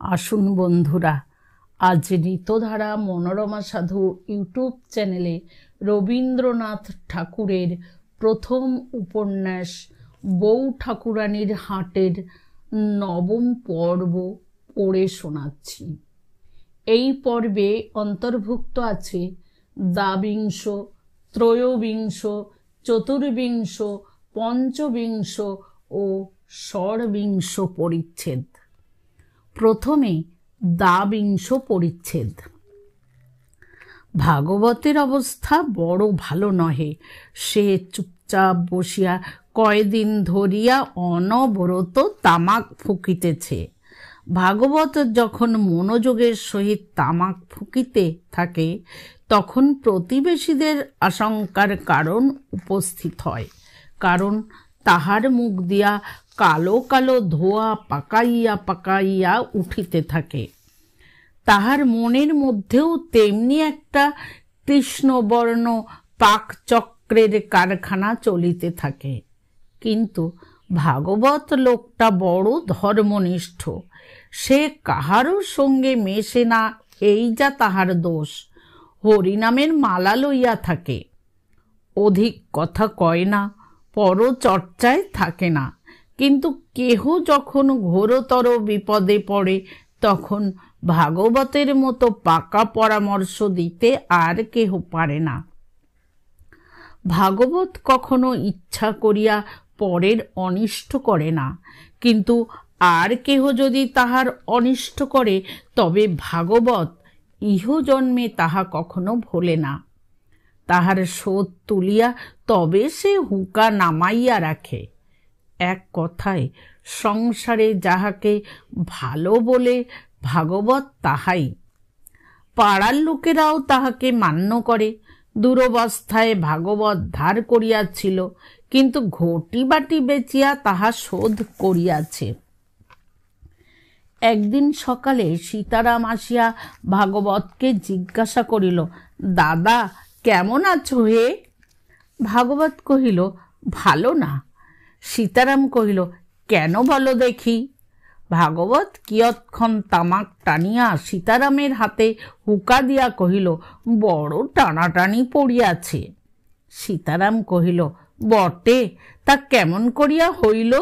আসুন বন্ধুরা, আজ ঋতধারা মনোরমা সাধু ইউটিউব চ্যানেলে রবীন্দ্রনাথ ঠাকুরের প্রথম উপন্যাস বউ ঠাকুরানীর হাটের নবম পর্ব পড়ে শোনাচ্ছি। এই পর্বে অন্তর্ভুক্ত আছে দ্বাবিংশ, ত্রয়োবিংশ, চতুর্বিংশ, পঞ্চবিংশ ও ষড়বিংশ পরিচ্ছেদ। প্রথমে দ্বাবিংশ পরিচ্ছেদ। ভাগবতের অবস্থা বড় ভালো নহে। সে চুপচাপ বসিয়া কয়দিন ধরিয়া অনবরত তামাক ফুঁকিতেছে। ভাগবত যখন মনোযোগের সহিত তামাক ফুঁকিতে থাকে তখন প্রতিবেশীদের আশঙ্কার কারণ উপস্থিত হয়, কারণ তাহার মুখ দিয়া কালো কালো ধোঁয়া পাকাইয়া পাকাইয়া উঠিতে থাকে। তাহার মনের মধ্যেও তেমনি একটা কৃষ্ণবর্ণ পাকচক্রের কারখানা চলিতে থাকে। কিন্তু ভাগবত লোকটা বড় ধর্মনিষ্ঠ, সে কাহারও সঙ্গে মেশে না, এই যা তাহার দোষ। হরিনামের মালা লইয়া থাকে, অধিক কথা কয় না, পরচর্চায় থাকে না। কিন্তু কেহ যখন ঘোরতর বিপদে পড়ে তখন ভাগবতের মতো পাকা পরামর্শ দিতে আর কেহ পারে না। ভাগবত কখনো ইচ্ছা করিয়া পরের অনিষ্ট করে না, কিন্তু আর কেহ যদি তাহার অনিষ্ট করে তবে ভাগবত ইহজন্মে তাহা কখনো ভোলে না। তাহার শোধ তুলিয়া তবে সে হুঁকা নামাইয়া রাখে। এক কথায় সংসারে যাহাকে ভালো বলে ভাগবত তাহাই। পাড়ার লোকেরাও তাহাকে মান্য করে। দুরবস্থায় ভাগবত ধার করিয়াছিল, কিন্তু ঘটি বাটি বেচিয়া তাহা শোধ করিয়াছে। একদিন সকালে সীতারাম আসিয়া ভাগবতকে জিজ্ঞাসা করিল, দাদা কেমন আছো হে? ভাগবত কহিল, ভালো না। সীতারাম কহিল, কেন বলো দেখি? ভাগবত কিয়ৎক্ষণ তামাক টানিয়া সীতারামের হাতে হুঁকা দিয়া কহিল, বড় টানাটানি পড়িয়াছে। সীতারাম কহিল, বটে, তা কেমন করিয়া হইল?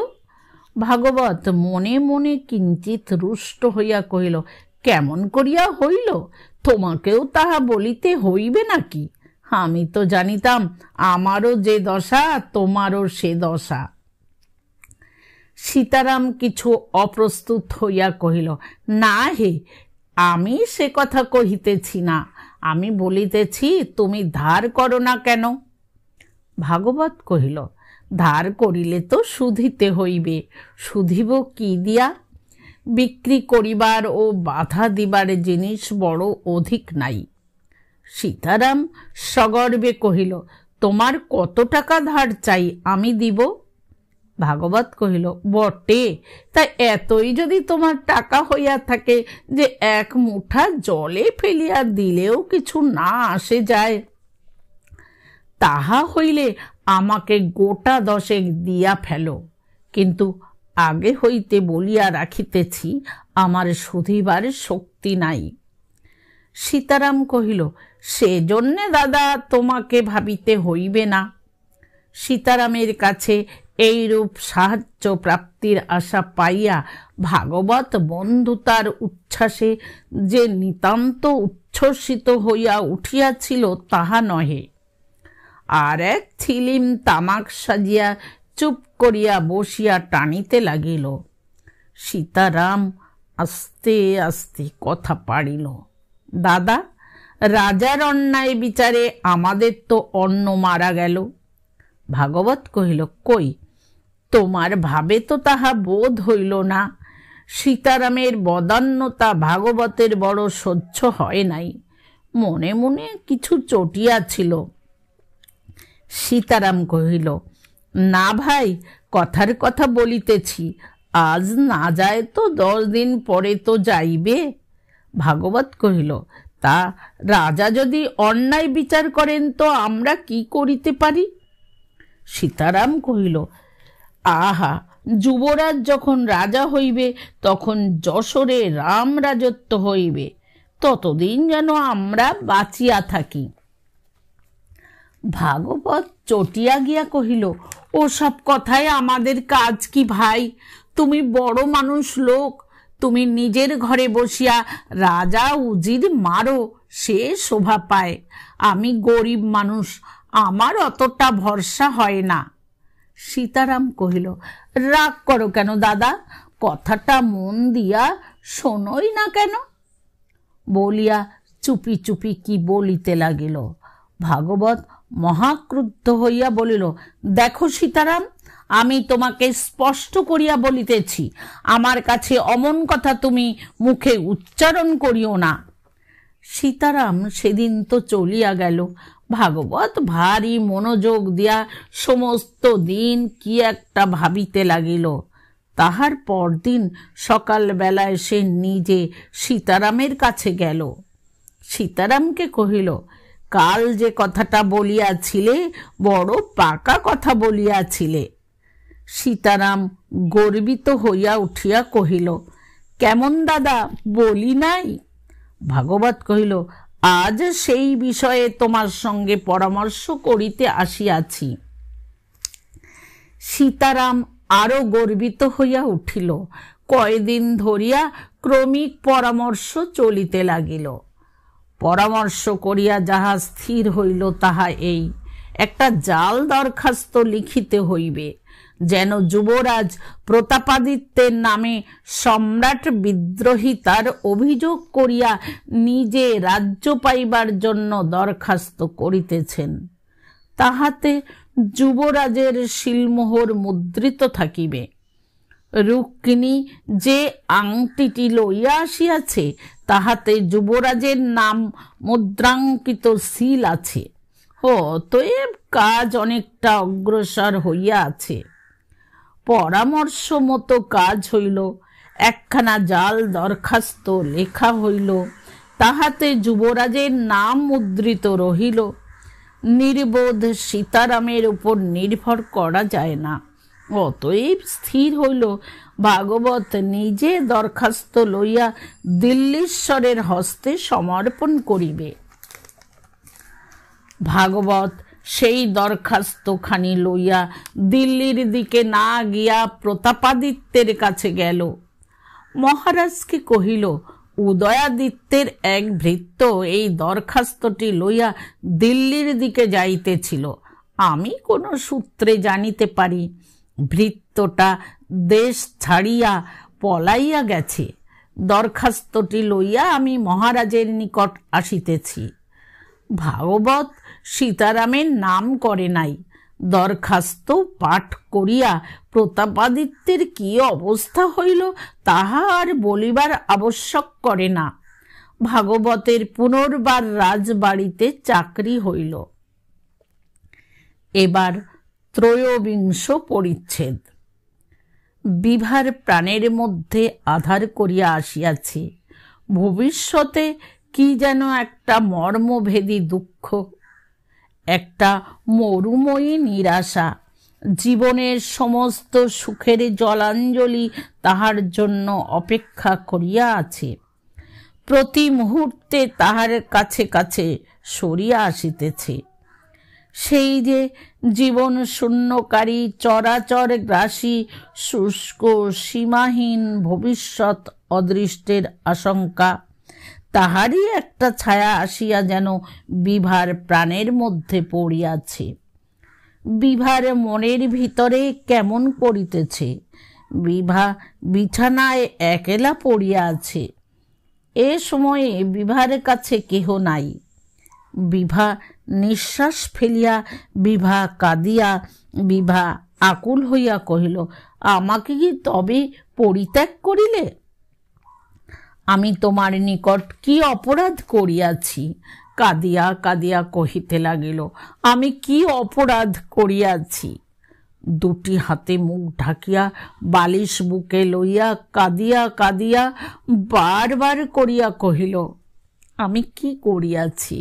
ভাগবত মনে মনে কিঞ্চিত রুষ্ট হইয়া কহিল, কেমন করিয়া হইল? তোমাকেও তাহা বলিতে হইবে নাকি? আমি তো জানিতাম আমারও যে দশা তোমারও সে দশা। সীতারাম কিছু অপ্রস্তুত হইয়া কহিল, না হে, আমি সে কথা কহিতেছি না। আমি বলিতেছি তুমি ধার করো না কেন? ভাগবত কহিল, ধার করিলে তো শুধিতে হইবে। শুধিব কি দিয়া? বিক্রি করিবার ও বাধা দিবার জিনিস বড় অধিক নাই। সীতারাম সগর্বে কহিল, তোমার কত টাকা ধার চাই, আমি দিব? ভাগবত কহিল, বটে, তা এতই যদি তোমার টাকা হইয়া থাকে যে এক মুঠা জলে ফেলিয়া দিলেও কিছু না আসে যায়, তাহা হইলে আমাকে গোটা 10 দিয়া ফেলো। কিন্তু আগে হইতে বলিয়া রাখিতেছি, আমার শুধিবার শক্তি নাই। সীতারাম কহিল, সেজন্যে দাদা তোমাকে ভাবিতে হইবে না। সীতারামের কাছে এইরূপ সাহায্য প্রাপ্তির আশা পাইয়া ভাগবত বন্ধুতার উচ্ছ্বাসে যে নিতান্ত উচ্ছ্বসিত হইয়া উঠিয়াছিল তাহা নহে। আর এক ছিলিম তামাক সাজিয়া চুপ করিয়া বসিয়া টানিতে লাগিল। সীতারাম আস্তে আস্তে কথা পাড়িল, দাদা, রাজার অন্যায় বিচারে আমাদের তো অন্ন মারা গেল। ভাগবত কহিল, কই, তোমার ভাবে তো তাহা বোধ হইল না। সীতারামের বদান্যতা ভাগবতের বড় সহ্য হয় নাই, মনে মনে কিছু চটিয়াছিল। সীতারাম কহিল, না ভাই, কথার কথা বলিতেছি, আজ না যায় তো 10 দিন পরে তো যাইবে। ভাগবত কহিল, তা রাজা যদি অন্যায় বিচার করেন তো আমরা কি করিতে পারি? সীতারাম কহিল, আহা, যুবরাজ যখন রাজা হইবে তখন যশোরে রাম রাজত্ব হইবে, ততদিন যেন আমরা বাঁচিয়া থাকি। ভাগবত চটিয়া গিয়া কহিল, ওসব কথায় আমাদের কাজ কি ভাই? তুমি বড় মানুষ লোক, তুমি নিজের ঘরে বসিয়া রাজা উজির মারো, সে শোভা পায়। আমি গরিব মানুষ, আমার অতটা ভরসা হয় না। সীতারাম কহিল, রাগ করো কেন দাদা, কথাটা মন দিয়া শোনোই না কেন? বলিয়া চুপি চুপি কি বলিতে লাগিল। ভাগবত মহাক্রুদ্ধ হইয়া বলিল, দেখো সীতারাম, আমি তোমাকে স্পষ্ট করিয়া বলিতেছি, আমার কাছে অমন কথা তুমি মুখে উচ্চারণ করিও না। সীতারাম সেদিন তো চলিয়া গেল। ভাগবত ভারী মনোযোগ দিয়া সমস্ত দিন কি একটা ভাবিতে লাগিল। তাহার পরদিন সকালবেলায় সে নিজে সীতারামের কাছে গেল। সীতারামকে কহিল, কাল যে কথাটা বলিয়াছিলে বড় পাকা কথা বলিয়াছিলে। সীতারাম গর্বিত হইয়া উঠিয়া কহিল, কেমন দাদা, বলি নাই? ভাগবত কহিল, আজ সেই বিষয়ে তোমার সঙ্গে পরামর্শ করিতে আসিয়াছি। সীতারাম আরো গর্বিত হইয়া উঠিল। কয়দিন ধরিয়া ক্রমিক পরামর্শ চলিতে লাগিল। পরামর্শ করিয়া যাহা স্থির হইল তাহা এই, একটা জাল দরখাস্ত লিখিতে হইবে, যেন যুবরাজ প্রতাপাদিত্যের নামে সম্রাট বিদ্রোহী তার অভিযোগ করিয়া নিজে রাজ্য পাইবার জন্য দরখাস্ত করিতেছেন। তাহাতে যুবরাজের শিলমোহর মুদ্রিত থাকিবে। রুক্মিণী যে আংটিটি লইয়া আসিয়াছে তাহাতে যুবরাজের নাম মুদ্রাঙ্কিত সিল আছে। অতএব কাজ অনেকটা অগ্রসর হইয়া আছে। পরামর্শ মতো কাজ হইল। একখানা জাল দরখাস্ত লেখা হইল, তাহাতে যুবরাজের নাম মুদ্রিত রহিল। নির্বোধ সীতারামের উপর নির্ভর করা যায় না। অতএব স্থির হইল ভাগবত নিজে দরখাস্ত লইয়া দিল্লীশ্বরের হস্তে সমর্পণ করিবে। ভাগবত সেই দরখাস্তখানি লইয়া দিল্লির দিকে না গিয়া প্রতাপাদিত্যের কাছে গেল। মহারাজকে কহিল, উদয়াদিত্যের এক ভৃত্য এই দরখাস্তটি লইয়া দিল্লির দিকে যাইতেছিল। আমি কোনো সূত্রে জানিতে পারি ভৃত্যটা দেশ ছাড়িয়া পলাইয়া গেছে। দরখাস্তটি লইয়া আমি মহারাজের নিকট আসিতেছি। ভাগবত সীতারামের নাম করে নাই। দরখাস্ত পাঠ করিয়া প্রতাপাদিত্যের কি অবস্থা হইল তাহা আর বলিবার আবশ্যক করে না। ভাগবতের পুনর্বার রাজবাড়িতে চাকরি হইল। এবার ত্রয়োবিংশ পরিচ্ছেদ। বিভার প্রাণের মধ্যে আধার করিয়া আসিয়াছে। ভবিষ্যতে কি যেন একটা মর্মভেদী দুঃখ, একটা মরুময়ী নিরাশা। জীবনের সমস্ত সুখের জলাঞ্জলি তাহার জন্য অপেক্ষা করিয়া আছে। প্রতি মুহূর্তে তাহার কাছে কাছে সরিয়া আসিতেছে। সেই যে জীবন শূন্যকারী চরাচর গ্রাসী শুষ্ক সীমাহীন ভবিষ্যৎ অদৃষ্টের আশঙ্কা, তাহারই একটা ছায়া আসিয়া যেন বিভার প্রাণের মধ্যে পড়িয়াছে। বিভার মনের ভিতরে কেমন করিতেছে। বিভা বিছানায় একলা পড়িয়া আছে। এ সময়ে বিভার কাছে কেহ নাই। বিভা নিঃশ্বাস ফেলিয়া, বিভা কাঁদিয়া, বিভা আকুল হইয়া কহিল, আমাকে কি তবে পরিত্যাগ করিলে? আমি তোমার নিকট কি অপরাধ করিয়াছি? কাঁদিয়া কাঁদিয়া কহিতে লাগিল, আমি কি অপরাধ করিয়াছি? দুটি হাতে মুখ ঢাকিয়া বালিশ বুকে লইয়া কাঁদিয়া কাঁদিয়া বারবার করিয়া কহিল, আমি কি করিয়াছি?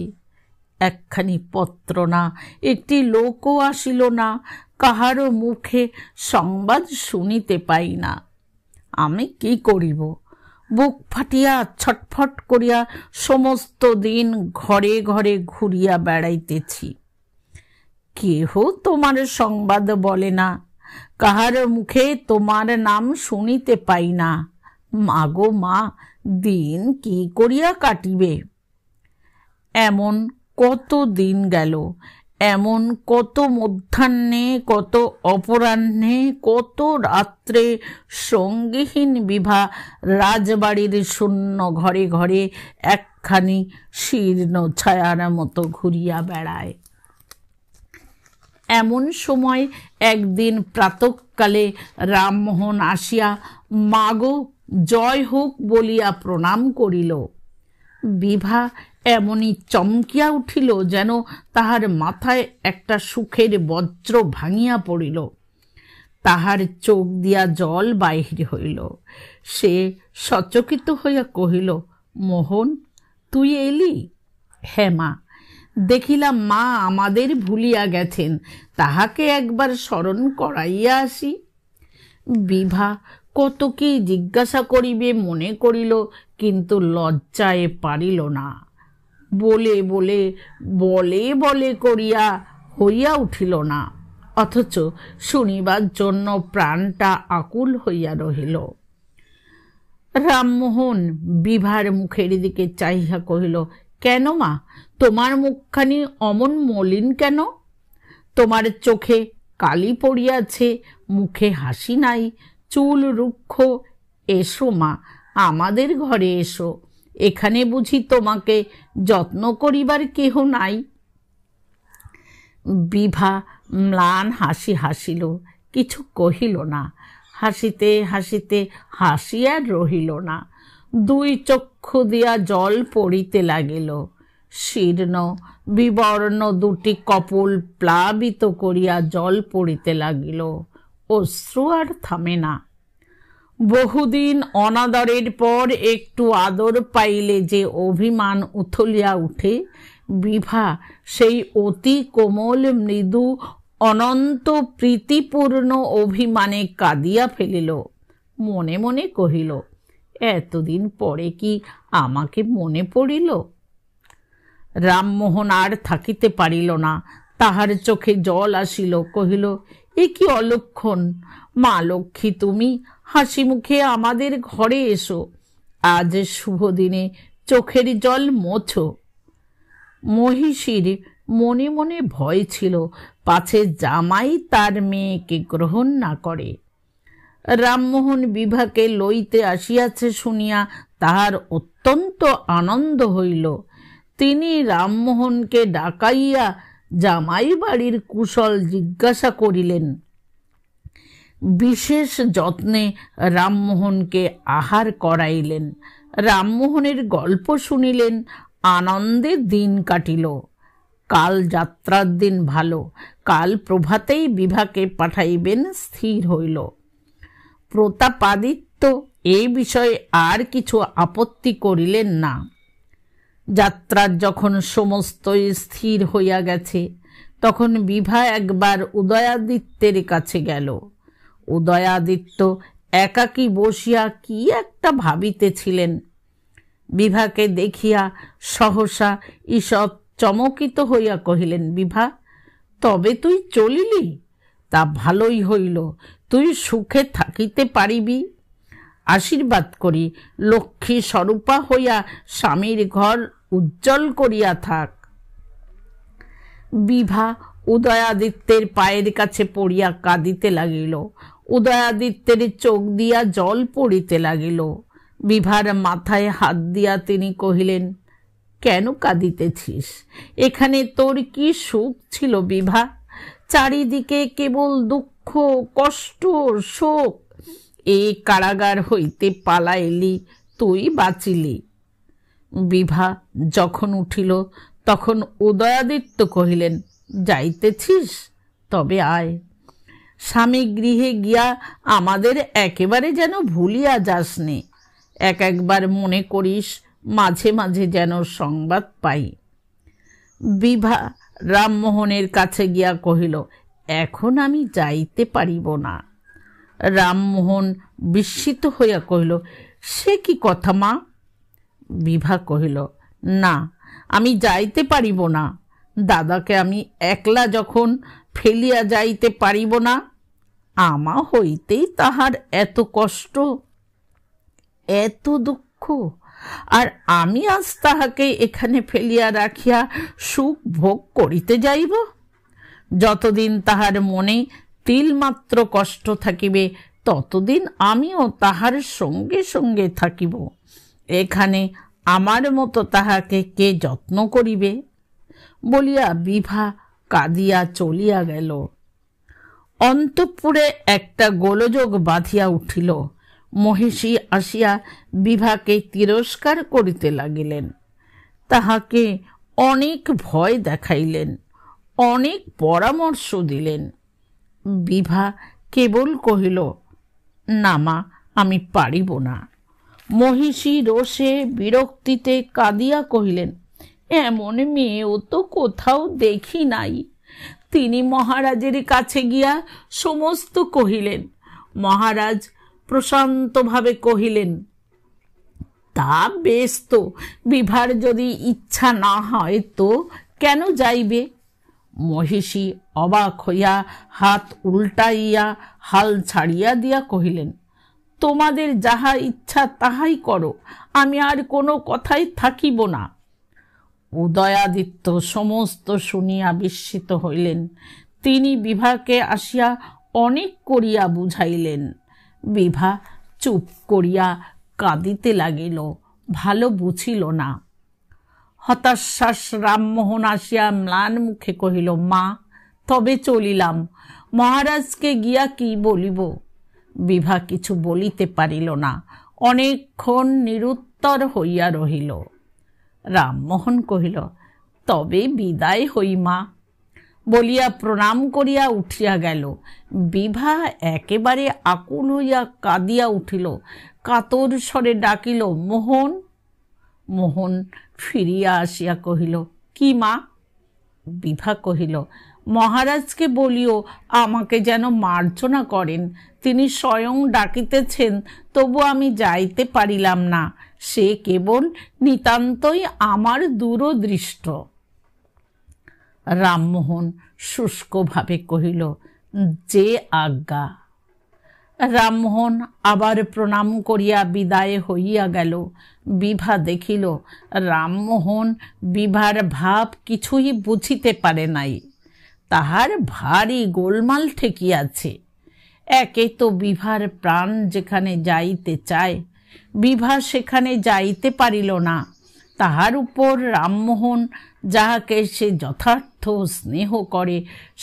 একখানি পত্র না, একটি লোকও আসিল না, কাহারও মুখে সংবাদ শুনিতে পাই না। আমি কি করিব? বুক ফাটিয়া ছটফট করিয়া সমস্ত দিন ঘরে ঘরে ঘুরিয়া বেড়াইতেছি। কেহ তোমার সংবাদ বলে না, কাহার মুখে তোমার নাম শুনিতে পাই না। মাগো মা, দিন কি করিয়া কাটিবে? এমন কত দিন গেল, এমন কত মধ্যাহ্নে, কত অপরাহ্নে, কত রাত্রে সঙ্গীহীন বিভা রাজবাড়ির শূন্য ঘরে ঘরে একখানি শীর্ণ ছায়ার মতো ঘুরিয়া বেড়ায়। এমন সময় একদিন প্রাতঃকালে রামমোহন আসিয়া মাগো জয় হোক বলিয়া প্রণাম করিল। বিভা এমনি চমকিয়া উঠিল যেন তাহার মাথায় একটা সুখের বজ্র ভাঙিয়া পড়িল। তাহার চোখ দিয়া জল বাহির হইল। সে সচকিত হইয়া কহিল, মোহন, তুই এলি? হ্যাঁ মা, দেখিলাম মা আমাদের ভুলিয়া গেছেন, তাহাকে একবার স্মরণ করাইয়া আসি। বিভা কত কি জিজ্ঞাসা করিবে মনে করিল, কিন্তু লজ্জায় পারিল না। বলে বলে বলে বলে করিয়া হইয়া উঠিল না, অথচ শুনিবার জন্য প্রাণটা আকুল হইয়া রহিল। রামমোহন বিভার মুখের দিকে চাহিয়া কহিল, কেন মা, তোমার মুখখানি অমন মলিন কেন? তোমার চোখে কালি পড়িয়াছে, মুখে হাসি নাই, চুল রুক্ষ। এসো মা, আমাদের ঘরে এসো। এখানে বুঝি তোমাকে যত্ন করিবার কেহ নাই? বিভা ম্লান হাসি হাসিল, কিছু কহিল না। হাসিতে হাসিতে হাসি আর রহিল না। দুই চক্ষু দিয়া জল পড়িতে লাগিল। শীর্ণ বিবর্ণ দুটি কপোল প্লাবিত করিয়া জল পড়িতে লাগিল। অশ্রু আর থামে না। বহুদিন অনাদরের পর একটু আদর পাইলে যে অভিমান উথলিয়া উঠে, বিভা সেই অতি কোমল মৃদু অনন্ত প্রীতিপূর্ণ অভিমানে কাঁদিয়া ফেলিল। মনে মনে কহিল, এতদিন পরে কি আমাকে মনে পড়িল? রামমোহন আর থাকিতে পারিল না, তাহার চোখে জল আসিল। কহিল, এ কি অলক্ষণ! মা লক্ষ্মী, তুমি হাসি মুখে আমাদের ঘরে এসো। আজ শুভ দিনে চোখের জল মোছো। মহিষীর মনে মনে ভয় ছিল, পাছে জামাই তার মেয়েকে গ্রহণ না করে। রামমোহন বিভাকে লইতে আসিয়াছে শুনিয়া তাহার অত্যন্ত আনন্দ হইল। তিনি রামমোহনকে ডাকাইয়া জামাই বাড়ির কুশল জিজ্ঞাসা করিলেন। বিশেষ যত্নে রামমোহনকে আহার করাইলেন। রামমোহনের গল্প শুনিলেন। আনন্দে দিন কাটিল। কাল যাত্রার দিন ভালো, কাল প্রভাতেই বিভাকে পাঠাইবেন স্থির হইল। প্রতাপাদিত্য এই বিষয়ে আর কিছু আপত্তি করিলেন না। যাত্রার যখন সমস্ত স্থির হইয়া গেছে, তখন বিভা একবার উদয়াদিত্যের কাছে গেল। উদয়াদিত্য একাকী বসিয়া কি একটা ভাবিতেছিলেন। বিভাকে দেখিয়া সহসা ঈষৎ চমকিত হইয়া কহিলেন, বিভা, তবে তুই চলিলি? তা ভালোই হইল, তুই সুখে থাকিতে পারিবি। আশীর্বাদ করি, লক্ষ্মী স্বরূপা হইয়া স্বামীর ঘর উজ্জ্বল করিয়া থাক। বিভা উদয়াদিত্যের পায়ের কাছে পড়িয়া কাঁদিতে লাগিল। উদয়াদিত্যের চোখ দিয়া জল পড়িতে লাগিল। বিভার মাথায় হাত দিয়া তিনি কহিলেন, কেন কাঁদিতেছিস? এখানে তোর কি সুখ ছিল বিভা? চারিদিকে কেবল দুঃখ, কষ্ট, শোক। এই কারাগার হইতে পালাইলি, তুই বাঁচিলি। বিভা যখন উঠিল, তখন উদয়াদিত্য কহিলেন, যাইতেছিস? তবে আয়। স্বামী গৃহে গিয়া আমাদের একেবারে যেন ভুলিয়া যাসনি। একবার মনে করিস, মাঝে মাঝে যেন সংবাদ পাই। বিভা রামমোহনের কাছে গিয়া কহিল, এখন আমি যাইতে পারিব না। রামমোহন বিস্মিত হইয়া কহিল, সে কি কথা মা? বিভা কহিল, না, আমি যাইতে পারিব না। দাদাকে আমি একলা যখন ফেলিয়া যাইতে পারিব না, আমা হইতেই তাহার এত কষ্ট, এত দুঃখ, আর আমি আজ তাহাকে এখানে ফেলিয়া রাখিয়া সুখ ভোগ করিতে যাইব? যতদিন তাহার মনে তিলমাত্র কষ্ট থাকিবে, ততদিন আমিও তাহার সঙ্গে সঙ্গে থাকিব। এখানে আমার মতো তাহাকে কে যত্ন করিবে? বলিয়া বিভা কাঁদিয়া চলিয়া গেল। অন্তঃপুরে একটা গোলযোগ বাঁধিয়া উঠিল। মহিষী আসিয়া বিভাকে তিরস্কার করিতে লাগিলেন। তাহাকে অনেক ভয় দেখাইলেন, অনেক পরামর্শ দিলেন। বিভা কেবল কহিল, না মা, আমি পারিব না। মহিষী রোষে বিরক্তিতে কাঁদিয়া কহিলেন, এমন মেয়েও তো কোথাও দেখি নাই। তিনি মহারাজের কাছে গিয়া সমস্ত কহিলেন। মহারাজ প্রশান্তভাবে কহিলেন, তা বেশ তো, বিভার যদি ইচ্ছা না হয় তো কেন যাইবে? মহিষী অবাক হইয়া হাত উল্টাইয়া হাল ছাড়িয়া দিয়া কহিলেন, তোমাদের যাহা ইচ্ছা তাহাই করো, আমি আর কোনো কথাই থাকিব না। উদয়াদিত্য সমস্ত শুনিয়া বিস্মিত হইলেন। তিনি বিভাকে আসিয়া অনেক করিয়া বুঝাইলেন। বিভা চুপ করিয়া কাঁদিতে লাগিল, ভালো বুঝিল না। হতাশ্বাস রামমোহন আসিয়া ম্লান মুখে কহিল, মা, তবে চলিলাম। মহারাজকে গিয়া কি বলিব? বিভা কিছু বলিতে পারিল না, অনেকক্ষণ নিরুত্তর হইয়া রহিল। রামমোহন কহিল, তবে বিদায় হই মা, বলিয়া প্রণাম করিয়া উঠিয়া গেল। বিভা একেবারে আকুল হইয়া কাঁদিয়া উঠিল, কাতর স্বরে ডাকিল, মোহন। মোহন ফিরিয়া আসিয়া কহিল, কি মা? বিভা কহিল, মহারাজকে বলিও আমাকে যেন মার্জনা করেন। তিনি স্বয়ং ডাকিতেছেন, তবু আমি যাইতে পারিলাম না। সে কেবল নিতান্তই আমার দূরদৃষ্ট। রামমোহন শুষ্কভাবে কহিল, যে আজ্ঞা। রামমোহন আবার প্রণাম করিয়া বিদায় হইয়া গেল। বিভা দেখিল রামমোহন বিভার ভাব কিছুই বুঝিতে পারে নাই। তাহার ভারী গোলমাল ঠেকিয়াছে। একে তো বিভার প্রাণ যেখানে যাইতে চায়, বিভা সেখানে যাইতে পারিল না। তাহার উপর রামমোহন, যাহাকে সে যথার্থ স্নেহ করে,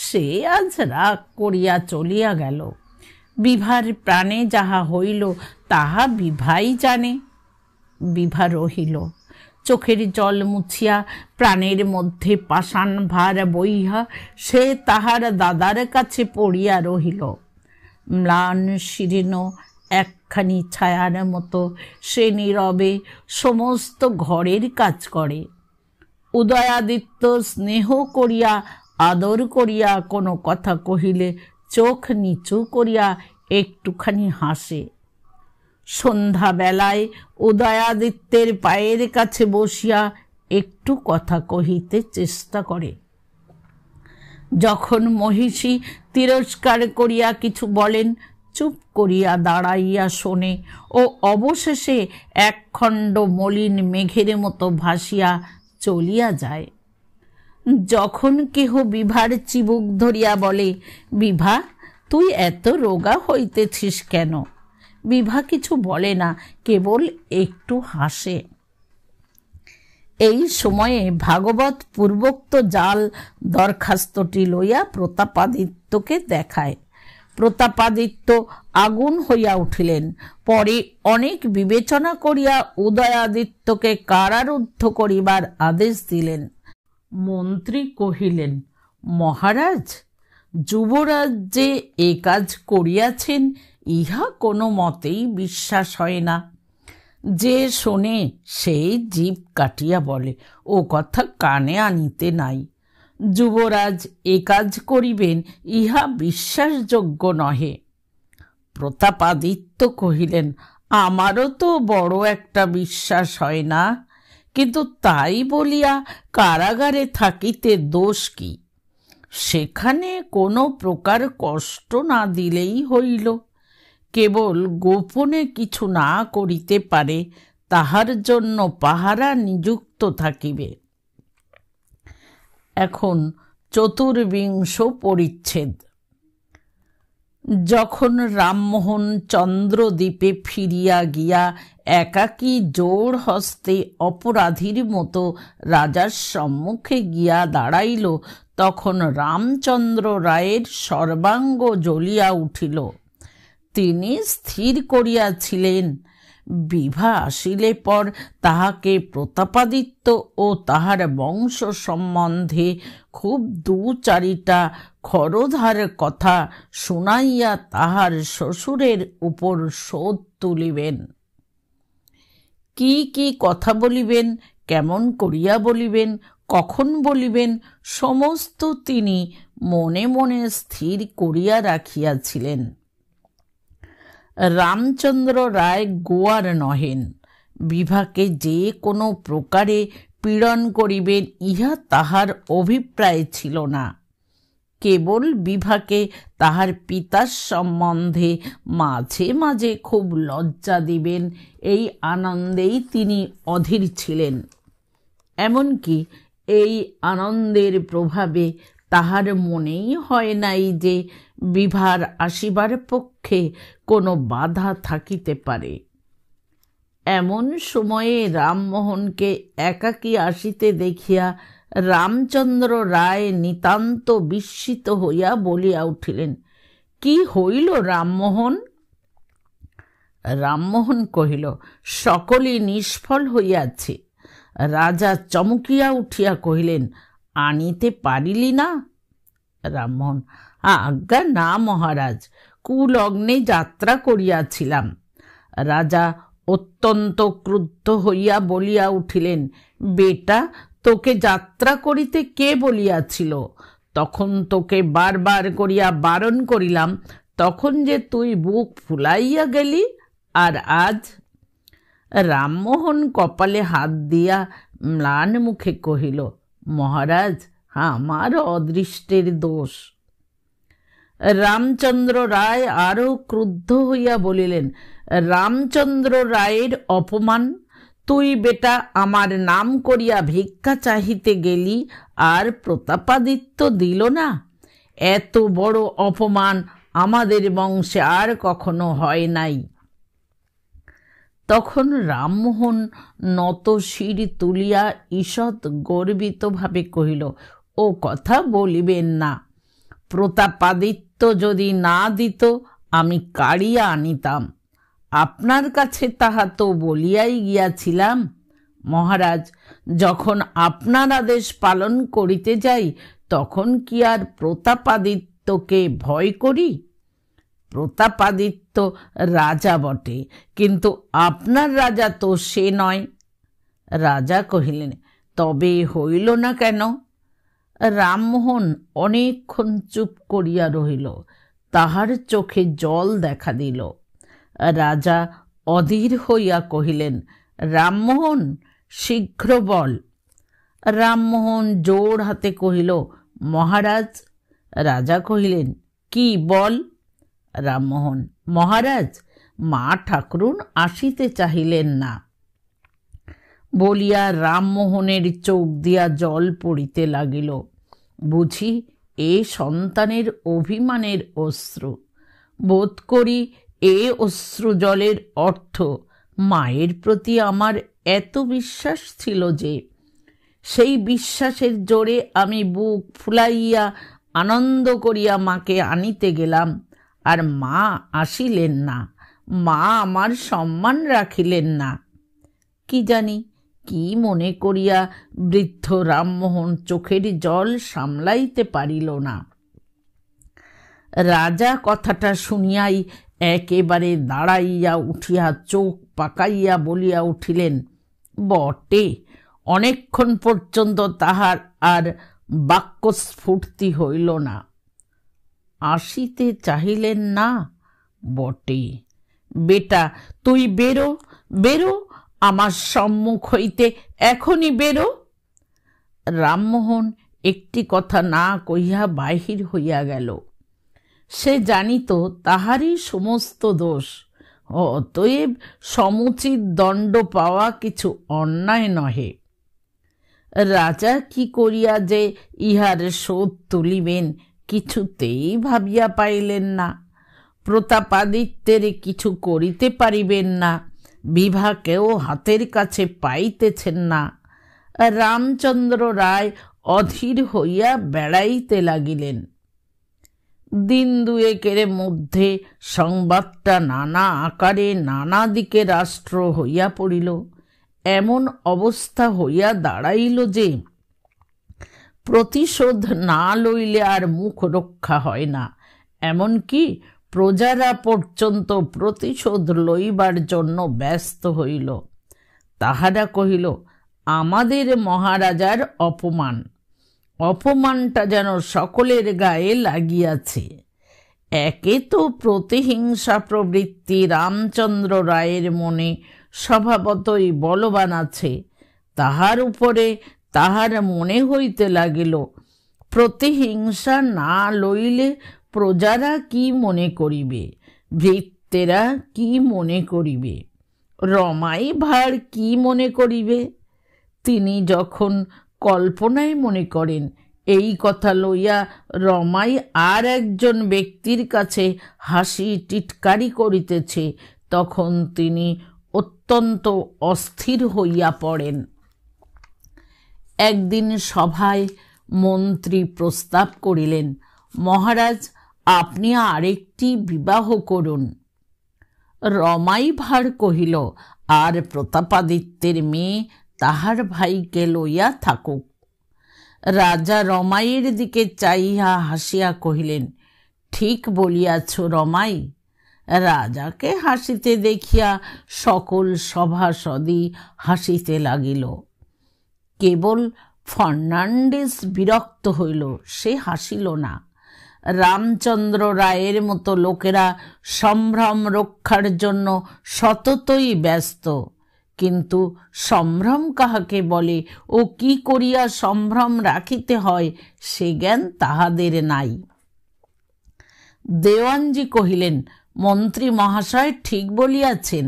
সে আজ রাগ করিয়া চলিয়া গেল। বিভার প্রাণে যাহা হইল তাহা বিভাই জানে। বিভা রহিল, চোখের জল মুছিয়া প্রাণের মধ্যে পাষাণ ভার বইয়া সে তাহার দাদার কাছে পড়িয়া রহিল। ম্লান শীর্ণ একখানি ছায়ার মতো সে নীরবে সমস্ত ঘরের কাজ করে। উদয়াদিত্য স্নেহ করিয়া আদর করিয়া কোনো কথা কহিলে চোখ নিচু করিয়া একটুখানি হাসে। সন্ধ্যাবেলায় উদয়াদিত্যের পায়ের কাছে বসিয়া একটু কথা কহিতে চেষ্টা করে। যখন মহিষী তিরস্কার করিয়া কিছু বলেন, চুপ করিয়া দাঁড়াইয়া শোনে ও অবশেষে একখণ্ড মলিন মেঘের মতো ভাসিয়া চলিয়া যায়। যখন কেহ বিভার চিবুক ধরিয়া বলে, বিভা, তুই এত রোগা হইতেছিস কেন? বিভা কিছু বলে না, কেবল একটু হাসে। এই সময়ে ভাগবত পূর্বোক্ত জাল দরখাস্তটি লইয়া প্রতাপাদিত্যকে দেখায়। প্রতাপাদিত্য আগুন হইয়া উঠিলেন। পরে অনেক বিবেচনা করিয়া উদয়াদিত্যকে কারারুদ্ধ করিবার আদেশ দিলেন। মন্ত্রী কহিলেন, মহারাজ, যুবরাজ যে এ কাজ করিয়াছেন ইহা কোনো মতেই বিশ্বাস হয় না। যে শোনে সেই জিভ কাটিয়া বলে, ও কথা কানে আনিতে নাই। যুবরাজ এ কাজ করিবেন ইহা বিশ্বাসযোগ্য নহে। প্রতাপাদিত্য কহিলেন, আমারও তো বড় একটা বিশ্বাস হয় না, কিন্তু তাই বলিয়া কারাগারে থাকিতে দোষ কি? সেখানে কোনো প্রকার কষ্ট না দিলেই হইল। কেবল গোপনে কিছু না করিতে পারে, তাহার জন্য পাহারা নিযুক্ত থাকিবে। এখন ৪৪ পরিচ্ছেদ। যখন রামমোহন চন্দ্রদ্বীপে ফিরিয়া গিয়া একাকী জোড় হস্তে অপরাধীর মতো রাজার সম্মুখে গিয়া দাঁড়াইল, তখন রামচন্দ্র রায়ের সর্বাঙ্গ জ্বলিয়া উঠিল। তিনি স্থির করিয়াছিলেন, বিভা আসিলে পর তাহাকে প্রতাপাদিত্য ও তাহার বংশ সম্বন্ধে খুব ২-৪টা খরধার কথা শুনাইয়া তাহার শ্বশুরের উপর শোধ তুলিবেন। কি কি কথা বলিবেন, কেমন করিয়া বলিবেন, কখন বলিবেন, সমস্ত তিনি মনে মনে স্থির করিয়া রাখিয়াছিলেন। রামচন্দ্র রায় গোয়ার নহেন। বিভাকে যে কোনো প্রকারে পীড়ন করিবেন ইহা তাহার অভিপ্রায় ছিল না। কেবল বিভাকে তাহার পিতার সম্বন্ধে মাঝে মাঝে খুব লজ্জা দিবেন, এই আনন্দেই তিনি অধীর ছিলেন। এমনকি এই আনন্দের প্রভাবে তাহার মনেই হয় নাই যে বিভার আসিবার পক্ষে কোনো বাধা থাকিতে পারে। এমন সময়ে রামমোহনকে একাকী আসিতে দেখিয়া রামচন্দ্র রায় নিতান্ত বিস্মিত হইয়া বলিয়া উঠিলেন, কি হইল রামমোহন? রামমোহন কহিল, সকলই নিষ্ফল হইয়াছে। রাজা চমকিয়া উঠিয়া কহিলেন, আনিতে পারিলি না? রামমোহন, আজ্ঞা না মহারাজ, কুলগ্নে যাত্রা করিয়াছিলাম। রাজা অত্যন্ত ক্রুদ্ধ হইয়া বলিয়া উঠিলেন, বেটা, তোকে যাত্রা করিতে কে বলিয়াছিল? তখন তোকে বারবার করিয়া বারণ করিলাম, তখন যে তুই বুক ফুলাইয়া গেলি, আর আজ? রামমোহন কপালে হাত দিয়া ম্লান মুখে কহিল, মহারাজ, আমার অদৃষ্টের দোষ। রামচন্দ্র রায় আরো ক্রুদ্ধ হইয়া বলিলেন, রামচন্দ্র রায়ের অপমান! তুই বেটা আমার নাম করিয়া ভিক্ষা চাহিতে গেলি, আর প্রতাপাদিত্য দিল না? এত বড় অপমান আমাদের বংশে আর কখনো হয় নাই। তখন রামমোহন নত শির তুলিয়া ঈষৎ গর্বিতভাবে কহিল, ও কথা বলিবেন না। প্রতাপাদিত্য যদি না দিত আমি কাড়িয়া আনিতাম। আপনার কাছে তাহা তো বলিয়াই গিয়াছিলাম। মহারাজ, যখন আপনার আদেশ পালন করিতে যাই, তখন কি আর প্রতাপাদিত্যকে ভয় করি? প্রতাপাদিত্য রাজা বটে, কিন্তু আপনার রাজা তো সে নয়। রাজা কহিলেন, তবে হইল না কেন? রামমোহন অনেকক্ষণ চুপ করিয়া রহিল। তাহার চোখে জল দেখা দিল। রাজা অধীর হইয়া কহিলেন, রামমোহন, শীঘ্র বল। রামমোহন জোর হাতে কহিল, মহারাজ। রাজা কহিলেন, কি বল? রামমোহন, মহারাজ, মা ঠাকুরুন আসিতে চাহিলেন না। বলিয়া রামমোহনের চোখ দিয়া জল পড়িতে লাগিল। বুঝি এ সন্তানের অভিমানের অশ্রু। বোধ করি এ অশ্রু জলের অর্থ মায়ের প্রতি আমার এত বিশ্বাস ছিল যে, সেই বিশ্বাসের জোরে আমি বুক ফুলাইয়া আনন্দ করিয়া মাকে আনিতে গেলাম, আর মা আসিলেন না। মা আমার সম্মান রাখিলেন না। কি জানি কি মনে করিয়া বৃদ্ধ রামমোহন চোখের জল সামলাইতে পারিল না। রাজা কথাটা শুনিয়াই একেবারে দাঁড়াইয়া উঠিয়া চোখ পাকাইয়া বলিয়া উঠিলেন, বটে। অনেকক্ষণ পর্যন্ত তাহার আর বাক্যস্ফূর্তি হইল না। আসিতে চাহিলেন না, বটে। বেটা, তুই বেরো, বেরো, আমার সম্মুখ হইতে এখনই বেরো। রামমোহন একটি কথা না কহিয়া বাহির হইয়া গেল। সে জানিত তাহারই সমস্ত দোষ, অতএব সমুচিত দণ্ড পাওয়া কিছু অন্যায় নহে। রাজা কি করিয়া যে ইহার শোধ তুলিবেন কিছুতেই ভাবিয়া পাইলেন না। প্রতাপাদিত্যের কিছু করিতে পারিবেন না, বিভাকেও হাতের কাছে পাইতেছেন না। রামচন্দ্র রায় অধীর হইয়া বেড়াইতে লাগিলেন। দিন দুয়েকের মধ্যে সংবাদটা নানা আকারে নানা দিকে রাষ্ট্র হইয়া পড়িল। এমন অবস্থা হইয়া দাঁড়াইল যে প্রতিশোধ না লইলে আর মুখ রক্ষা হয় না। এমনকি প্রজারা পর্যন্ত প্রতিশোধ লইবার জন্য ব্যস্ত হইল। তাহারা কহিল, আমাদের মহারাজার অপমান, অপমানটা যেন সকলের গায়ে লাগিয়াছে। একে তো প্রতিহিংসা প্রবৃত্তি রামচন্দ্র রায়ের মনে স্বভাবতই বলবান আছে, তাহার উপরে তাহার মনে হইতে লাগিল প্রতিহিংসা না লইলে প্রজারা কি মনে করিবে, ভৃত্যেরা কি মনে করিবে, রমাই ভাঁড় কি মনে করিবে। তিনি যখন কল্পনায় মনে করেন এই কথা লইয়া রমাই আর একজন ব্যক্তির কাছে হাসি টিটকারি করিতেছে, তখন তিনি অত্যন্ত অস্থির হইয়া পড়েন। একদিন সভায় মন্ত্রী প্রস্তাব করিলেন, মহারাজ, আপনি আরেকটি বিবাহ করুন। রমাই ভাঁড় কহিল, আর প্রতাপাদিত্যের মেয়ে তাহার ভাইকে লইয়া থাকুক। রাজা রমাইয়ের দিকে চাইয়া হাসিয়া কহিলেন, ঠিক বলিয়াছ রমাই। রাজাকে হাসিতে দেখিয়া সকল সভাসদই হাসিতে লাগিল। কেবল ফার্নান্ডিস বিরক্ত হইল, সে হাসিল না। রামচন্দ্র রায়ের মতো লোকেরা সম্ভ্রম রক্ষার জন্য সততই ব্যস্ত, কিন্তু সম্ভ্রম কাহাকে বলে ও কি করিয়া সম্ভ্রম রাখিতে হয় সে জ্ঞান তাহাদের নাই। দেওয়ানজি কহিলেন, মন্ত্রী মহাশয় ঠিক বলিয়াছেন,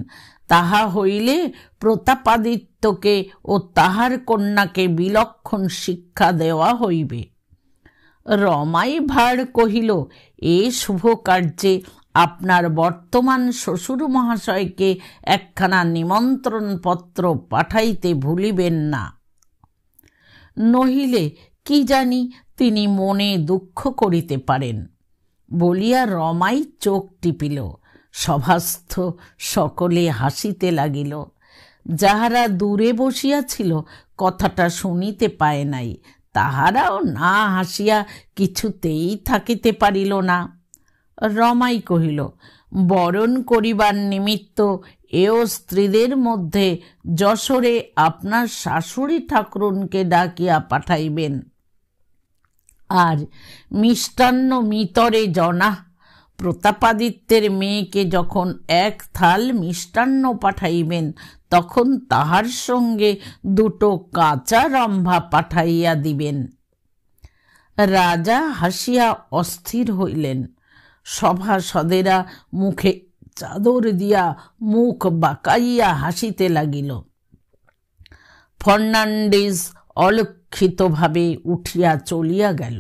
তাহা হইলে প্রতাপাদিত্যকে ও তাহার কন্যাকে বিলক্ষণ শিক্ষা দেওয়া হইবে। রমাই ভাঁড় কহিল, এ শুভ কার্যে আপনার বর্তমান শ্বশুর মহাশয়কে একখানা নিমন্ত্রণ পত্র পাঠাইতে ভুলিবেন না, নহিলে কি জানি তিনি মনে দুঃখ করিতে পারেন। বলিয়া রমাই চোখ টিপিল। সভাস্থ সকলে হাসিতে লাগিল। যাহারা দূরে বসিয়াছিল কথাটা শুনিতে পায় নাই, তাহারাও না হাসিয়া কিছুতেই থাকিতে পারিল না। রমাই কহিল, বরণ করিবার নিমিত্ত এও স্ত্রীদের মধ্যে যশোরে আপনার শাশুড়ি ঠাকুরুনকে ডাকিয়া পাঠাইবেন, আর মিষ্টান্ন মিতরে জনা। প্রতাপাদিত্যের মেয়েকে যখন এক থাল মিষ্টান্ন পাঠাইবেন, তখন তাহার সঙ্গে দুটো কাঁচা রম্ভা পাঠাইয়া দিবেন। রাজা হাসিয়া অস্থির হইলেন। সভাসদেরা মুখে চাদর দিয়া মুখ বাঁকাইয়া হাসিতে লাগিল। ফার্নান্ডিস অলক্ষিতভাবে উঠিয়া চলিয়া গেল।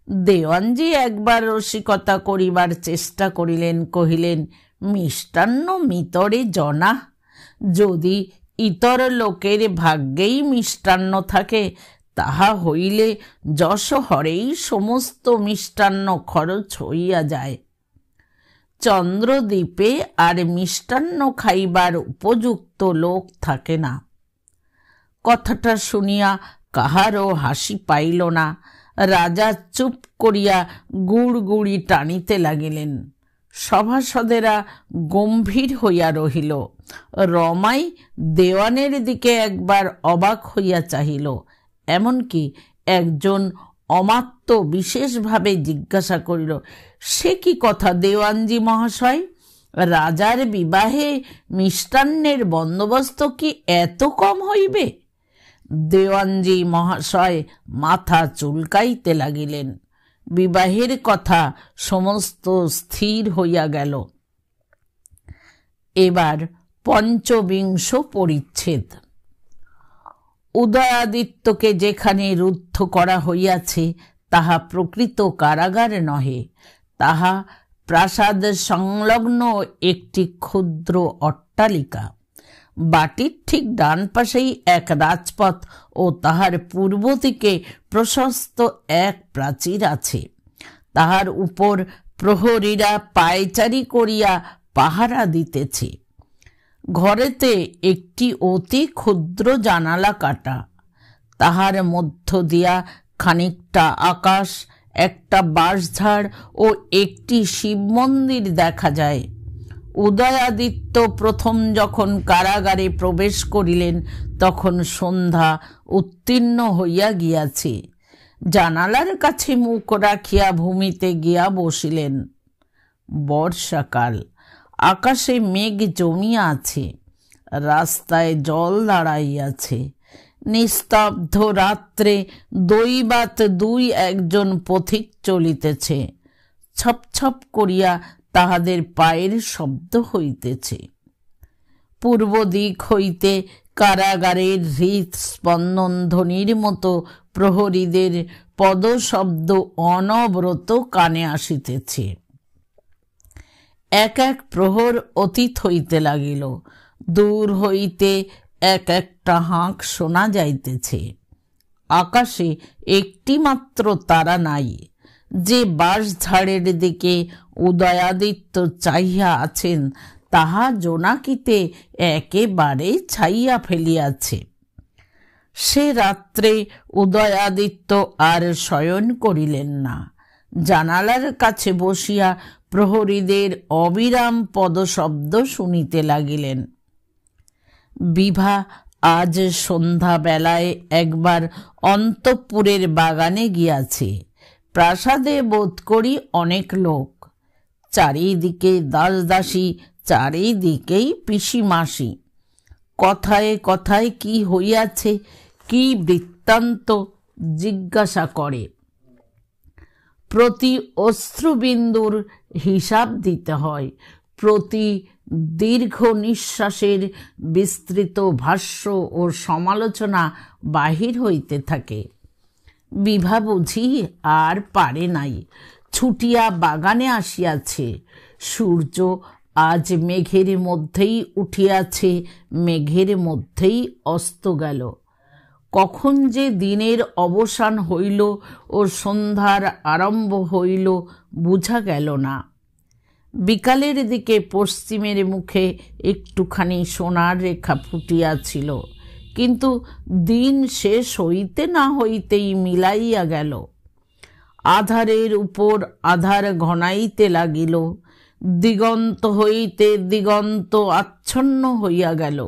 দেওয়ানজি একবার রসিকতা করিবার চেষ্টা করিলেন, কহিলেন, মিষ্টান্ন মিতরে জনা। যদি ইতর লোকের ভাগ্যেই মিষ্টান্ন থাকে, তাহা হইলে যশোহরেই সমস্ত মিষ্টান্ন খরচ হইয়া যায়। চন্দ্রদ্বীপে আর মিষ্টান্ন খাইবার উপযুক্ত লোক থাকে না। কথাটা শুনিয়া কাহারও হাসি পাইল না। রাজা চুপ করিয়া গুড়গুড়ি টানিতে লাগিলেন। সভাসদেরা গম্ভীর হইয়া রহিল। রমাই দেওয়ানের দিকে একবার অবাক হইয়া চাহিল। এমনকি একজন অমাত্য বিশেষভাবে জিজ্ঞাসা করিল, সে কি কথা দেওয়ানজি মহাশয়? রাজার বিবাহে মিষ্টান্নের বন্দোবস্ত কি এত কম হইবে? দেওয়ানজি মহাশয় মাথা চুলকাইতে লাগিলেন। বিবাহের কথা সমস্ত স্থির হইয়া গেল। এবার ৫৫ পরিচ্ছেদ। উদয়াদিত্যকে যেখানে রুদ্ধ করা হইয়াছে তাহা প্রকৃত কারাগার নহে, তাহা প্রাসাদ সংলগ্ন একটি ক্ষুদ্র অট্টালিকা। বাটির ঠিক ডান পাশেই এক রাজপথ ও তাহার পূর্ব দিকে প্রশস্ত এক প্রাচীর আছে। তাহার উপর প্রহরীরা পায়চারি করিয়া পাহারা দিতেছে। ঘরেতে একটি অতি ক্ষুদ্র জানালা কাটা, তাহার মধ্য দিয়া খানিকটা আকাশ, একটা বাঁশঝাড় ও একটি শিব মন্দির দেখা যায়। উদয়াদিত্য প্রথম যখন কারাগারে প্রবেশ করিলেন তখন সন্ধ্যা উত্তীর্ণ হইয়া গিয়াছে। জানালার কাছে মুখ রাখিয়া ভূমিতে গিয়া বসিলেন। বর্ষাকাল, আকাশে মেঘ জমিয়া আছে, রাস্তায় জল দাঁড়াইয়াছে। নিস্তব্ধ রাত্রে দৈবাত দুই একজন পথিক চলিতেছে। ছপ ছপ করিয়া তাহাদের পায়ের শব্দ হইতেছে। পূর্ব দিক হইতে কারাগারের হৃদ স্পন্দন ধ্বনির মতো প্রহরীদের পদশব্দ অনবরত কানে আসিতেছে। এক এক প্রহর অতীত হইতে লাগিল। দূর হইতে এক একটা হাঁক শোনা যাইতেছে। আকাশে একটি মাত্র তারা নাই। যে বাঁশঝাড়ের দিকে উদয়াদিত্য চাহিয়া আছেন তাহা জোনাকিতে একেবারে ছাইয়া ফেলিয়াছে। সে রাত্রে উদয়াদিত্য আর শয়ন করিলেন না। জানালার কাছে বসিয়া প্রহরীদের অবিরাম পদশব্দ শুনিতে লাগিলেন। বিভা আজ সন্ধ্যাবেলায় একবার অন্তঃপুরের বাগানে গিয়াছে। প্রাসাদে বোধ করি অনেক লোক, চারিদিকে দাসদাসী, চারিদিকেই পিসিমাসি। কথায় কথায় কি হইয়াছে, কি বৃত্তান্ত জিজ্ঞাসা করে। প্রতি অশ্রুবিন্দুর হিসাব দিতে হয়, প্রতি দীর্ঘ নিঃশ্বাসের বিস্তৃত ভাষ্য ও সমালোচনা বাহির হইতে থাকে। বিভা বুঝি আর পারে নাই, ছুটিয়া বাগানে আসিয়াছে। সূর্য আজ মেঘের মধ্যেই উঠিয়াছে, মেঘের মধ্যেই অস্ত গেল। কখন যে দিনের অবসান হইল ও সন্ধ্যার আরম্ভ হইল বুঝা গেল না। বিকালের দিকে পশ্চিমের মুখে একটুখানি সোনার রেখা ফুটিয়াছিল, কিন্তু দিন শেষ হইতে না হইতেই মিলাইয়া গেল। আধারের উপর আধার ঘনাইতে লাগিল, দিগন্ত হইতে দিগন্ত আচ্ছন্ন হইয়া গেল।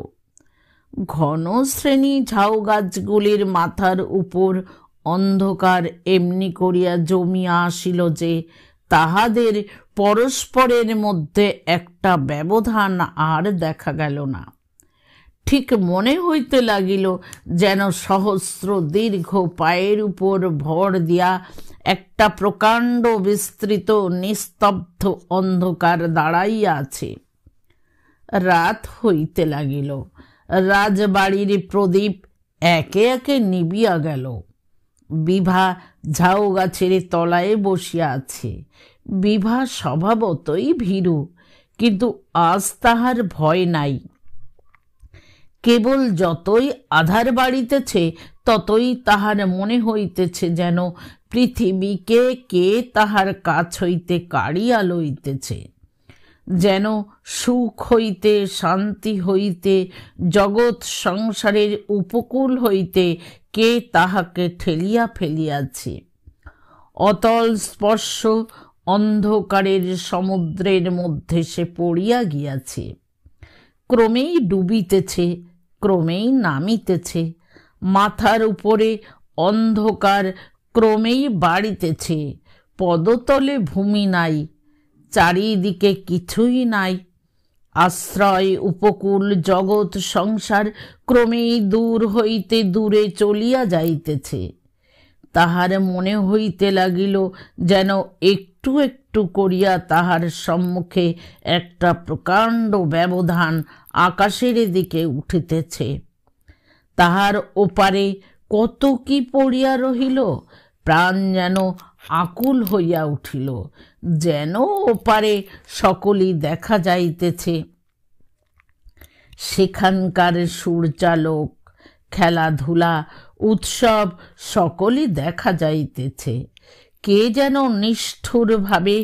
ঘন শ্রেণী ঝাউ গাছগুলির মাথার উপর অন্ধকার এমনি করিয়া জমিয়া আসিল যে তাহাদের পরস্পরের মধ্যে একটা ব্যবধান আর দেখা গেল না। ঠিক মনে হইতে লাগিল যেন সহস্র দীর্ঘ পায়ের উপর ভর দিয়া একটা প্রকাণ্ড বিস্তৃত নিস্তব্ধ অন্ধকার দাঁড়াইয়া আছে। রাত হইতে লাগিল। রাজবাড়ির প্রদীপ একে একে নিবিয়া গেল। বিভা ঝাউ গাছের তলায় বসিয়া আছে। বিভা স্বভাবতই ভীরু, কিন্তু আজ তাহার ভয় নাই। কেবল যতই আধার বাড়িতেছে ততই তাহার মনে হইতেছে যেন পৃথিবীকে কে তাহার কাছ হইতে কাড়িয়া লইতেছে, যেন সুখ হইতে, শান্তি হইতে, জগৎ সংসারের উপকূল হইতে কে তাহাকে ঠেলিয়া ফেলিয়াছে। অতল স্পর্শ, অন্ধকারের সমুদ্রের মধ্যে সে পড়িয়া গিয়াছে। ক্রমেই ডুবিতেছে, ক্রমেই নামিতেছে। মাথার উপরে অন্ধকার ক্রমেই বাড়িতেছে। পদতলে ভূমি নাই, চারিদিকে কিছুই নাই। আশ্রয় উপকূল জগৎ সংসার ক্রমেই দূর হইতে দূরে চলিয়া যাইতেছে। তাহার মনে হইতে লাগিল যেন একটু একটু করিয়া তাহার সম্মুখে একটা প্রকাণ্ড ব্যবধান আকাশের দিকে উঠিতেছে। তাহার ওপারে কত কি পড়িয়া রহিল। প্রাণ যেন আকুল হইয়া উঠিল, যেন ওপারে সকলই দেখা যাইতেছে। সেখানকার সূর্যালোক, খেলাধুলা, উৎসব সকলই দেখা যাইতেছে। কে যেন নিষ্ঠুরভাবে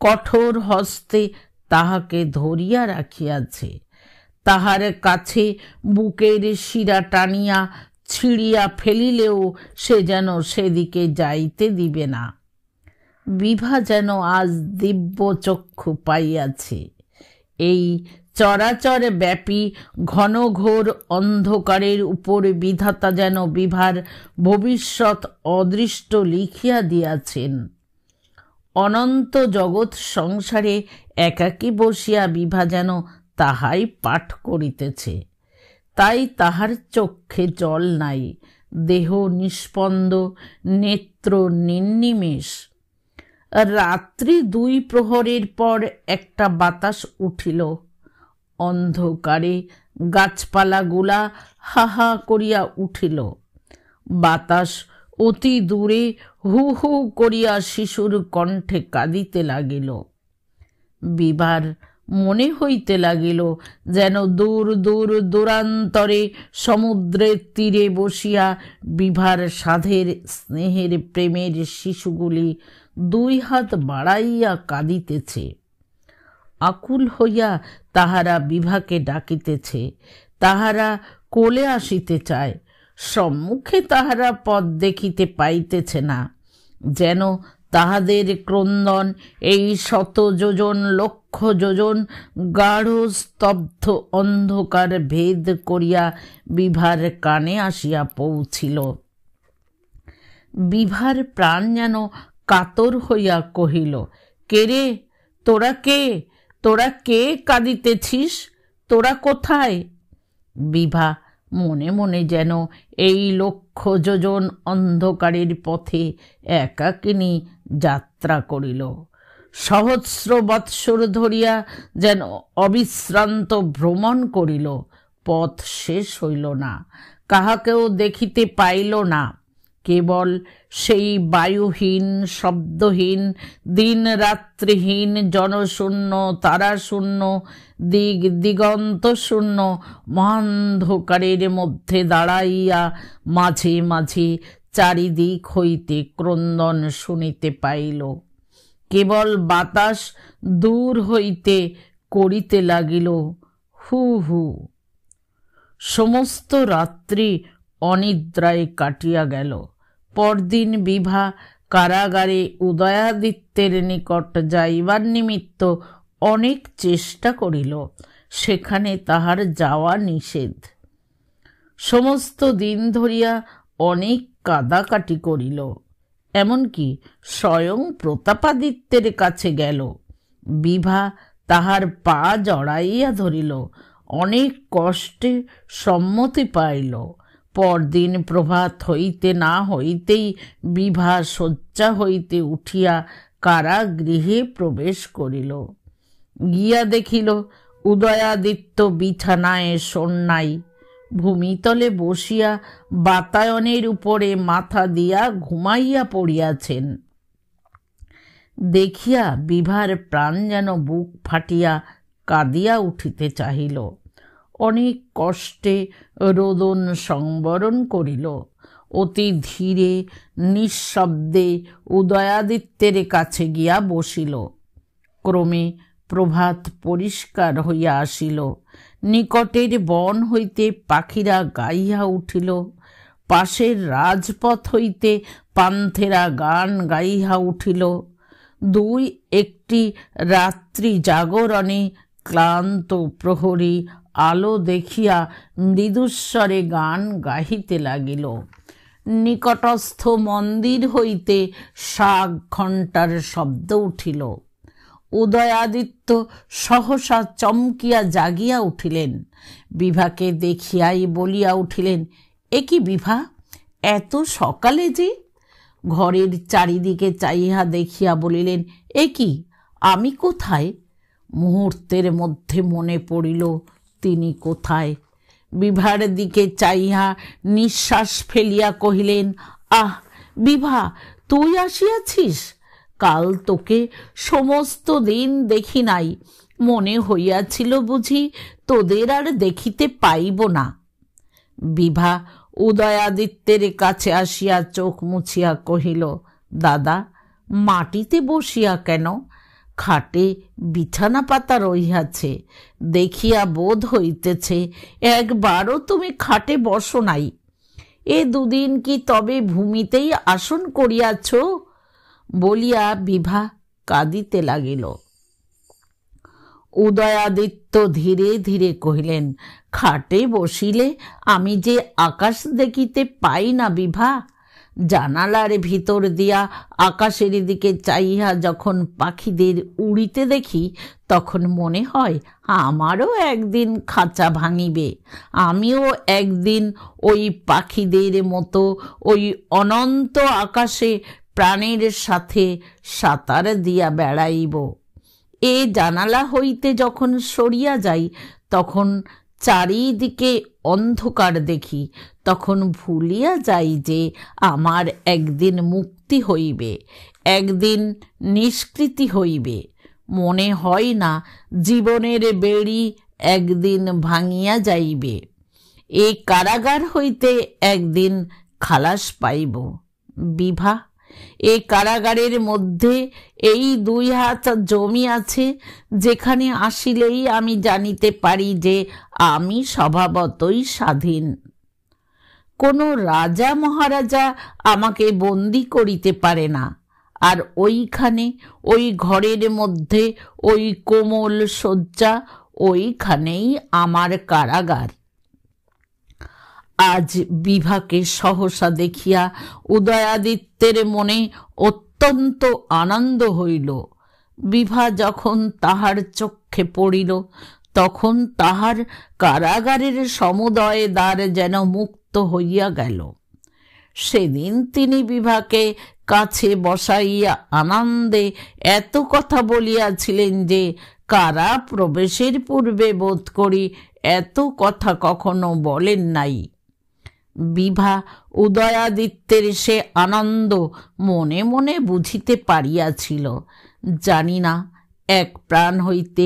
কঠোর হস্তে তাহাকে ধরিয়া রাখিয়াছে। তাহার কাছে বুকের শিরা টানিয়া ছিঁড়িয়া ফেলিলেও সে যেন সেদিকে যাইতে দিবে না। বিভা যেন আজ দিব্য চক্ষু পাইয়াছে। এই চরাচর ব্যাপী ঘনঘোর অন্ধকারের উপর বিধাতা যেন বিভার ভবিষ্যৎ অদৃষ্ট লিখিয়া দিয়াছেন। অনন্ত জগৎ সংসারে একাকী বসিয়া বিভা যেন তাহাই পাঠ করিতেছে। তাই তাহার চক্ষে জল নাই, দেহ নিস্পন্দ, নেত্র নির্নিমেষ। রাত্রি 2 প্রহরের পর একটা বাতাস উঠিল। অন্ধকারে গাছপালাগুলা হা হা করিয়া উঠিল। বাতাস অতি দূরে হু হু করিয়া শিশুর কণ্ঠে কাঁদিতে লাগিল। বিভার মনে হইতে লাগিল যেন দূর দূর দূরান্তরে সমুদ্রের তীরে বসিয়া বিভার সাধের স্নেহের প্রেমের শিশুগুলি 2 হাত বাড়াইয়া কাঁদিতেছে। আকুল হইয়া তাহারা বিভাকে ডাকিতেছে, তাহারা কোলে আসিতে চায়। সম্মুখে তাহারা পথ দেখিতে পাইতেছে না, যেন তাহাদের ক্রন্দন এই 100 যোজন লক্ষ যোজন গাঢ় স্তব্ধ অন্ধকার ভেদ করিয়া বিভার কানে আসিয়া পৌঁছিল। বিভার প্রাণ যেন কাতর হইয়া কহিল, কে রে, তোরা কে? তোরা কে কাঁদিতেছিস? তোরা কোথায়? বিভা মনে মনে যেন এই লক্ষ যোজন অন্ধকারের পথে একাকিনী যাত্রা করিল। সহস্র বৎসর ধরিয়া যেন অবিশ্রান্ত ভ্রমণ করিল। পথ শেষ হইল না, কাহাকেও দেখিতে পাইল না। কেবল সেই বায়ুহীন, শব্দহীন, দিন রাত্রিহীন, জনশূন্য, তারাশূন্য, দিগ দিগন্ত শূন্য মহান্ধকারের মধ্যে দাঁড়াইয়া মাঝে মাঝে চারিদিক হইতে ক্রন্দন শুনিতে পাইল। কেবল বাতাস দূর হইতে করিতে লাগিল হু হু। সমস্ত রাত্রি অনিদ্রায় কাটিয়া গেল। পরদিন বিভা কারাগারে উদয়াদিত্যের নিকট যাইবার নিমিত্ত অনেক চেষ্টা করিল। সেখানে তাহার যাওয়া নিষেধ। সমস্ত দিন ধরিয়া অনেক কাদাকাটি করিল, এমনকি স্বয়ং প্রতাপাদিত্যের কাছে গেল। বিভা তাহার পা জড়াইয়া ধরিল, অনেক কষ্টে সম্মতি পাইল। পরদিন প্রভাত হইতে না হইতেই বিভা শয্যা হইতে উঠিয়া কারাগৃহে প্রবেশ করিল। গিয়া দেখিল উদয়াদিত্য বিছানায় শয্যায় ভূমিতলে বসিয়া বাতায়নের উপরে মাথা দিয়া ঘুমাইয়া পড়িয়াছেন। দেখিয়া বিভার প্রাণ যেন বুক ফাটিয়া কাঁদিয়া উঠিতে চাহিল। অনেক কষ্টে রোদন সংবরণ করিল। অতি ধীরে নিঃশব্দে উদয়াদিত্যের কাছে গিয়া বসিল। ক্রমে প্রভাত পরিষ্কার হইয়া আসিল। নিকটের বন হইতে পাখিরা গাইয়া উঠিল। পাশের রাজপথ হইতে পান্থেরা গান গাইয়া উঠিল। দুই একটি রাত্রি জাগরণে ক্লান্ত প্রহরী আলো দেখিয়া মৃদুস্বরে গান গাহিতে লাগিল। নিকটস্থ মন্দির হইতে শাক ঘণ্টার শব্দ উঠিল। উদয়াদিত্য সহসা চমকিয়া জাগিয়া উঠিলেন। বিভাকে দেখিয়াই বলিয়া উঠিলেন, এ কি বিভা, এত সকালে যে? ঘরের চারিদিকে চাহিয়া দেখিয়া বলিলেন, এ কি, আমি কোথায়? মুহূর্তের মধ্যে মনে পড়িল তিনি কোথায়। বিভার দিকে চাহিয়া নিঃশ্বাস ফেলিয়া কহিলেন, আহ বিভা, তুই আসিয়াছিস? কাল তোকে সমস্ত দিন দেখি নাই, মনে হইয়াছিল বুঝি তোদের আর দেখিতে পাইব না। বিভা উদয়াদিত্যের কাছে আসিয়া চোখ মুছিয়া কহিল, দাদা, মাটিতে বসিয়া কেন? খাটে বিছানা পাতা রহিয়াছে, দেখিয়া বোধ হইতেছে একবারও তুমি খাটে বসো নাই। এ দুদিন কি তবে ভূমিতেই আসন করিয়াছ? বলিয়া বিভা কাঁদিতে লাগিল। উদয়াদিত্য ধীরে ধীরে কহিলেন, খাটে বসিলে আমি যে আকাশ দেখিতে পাই না বিভা। জানালার ভিতর দিয়া আকাশের দিকে চাইয়া যখন পাখিদের উড়িতে দেখি, তখন মনে হয় আমারও একদিন খাঁচা ভাঙিবে, আমিও একদিন ওই পাখিদের মতো ওই অনন্ত আকাশে প্রাণের সাথে সাঁতার দিয়া বেড়াইব। এ জানালা হইতে যখন সরিয়া যাই, তখন চারিদিকে অন্ধকার দেখি, তখন ভুলিয়া যাই যে আমার একদিন মুক্তি হইবে, একদিন নিষ্কৃতি হইবে। মনে হয় না জীবনের বেড়ি একদিন ভাঙিয়া যাইবে, এই কারাগার হইতে একদিন খালাস পাইব। বিভা, এই কারাগারের মধ্যে এই 2 হাত জমি আছে, যেখানে আসিলেই আমি জানিতে পারি যে আমি স্বভাবতই স্বাধীন। কোনো রাজা মহারাজা আমাকে বন্দি করিতে পারে না। আর ওইখানে ওই ঘরের মধ্যে ওই কোমল শয্যা, ওইখানেই আমার কারাগার। আজ বিভাকে সহসা দেখিয়া উদয়াদিত্যের মনে অত্যন্ত আনন্দ হইল। বিভা যখন তাহার চক্ষে পড়িল, তখন তাহার কারাগারের সমুদয় দ্বার যেন মুক্ত হইয়া গেল। সেদিন তিনি বিভাকে কাছে বসাইয়া আনন্দে এত কথা বলিয়াছিলেন যে কারা প্রবেশের পূর্বে বোধ করি এত কথা কখনো বলেন নাই। বিভা উদয়াদিত্যের সে আনন্দ মনে মনে বুঝিতে পারিয়াছিল। জানি না এক প্রাণ হইতে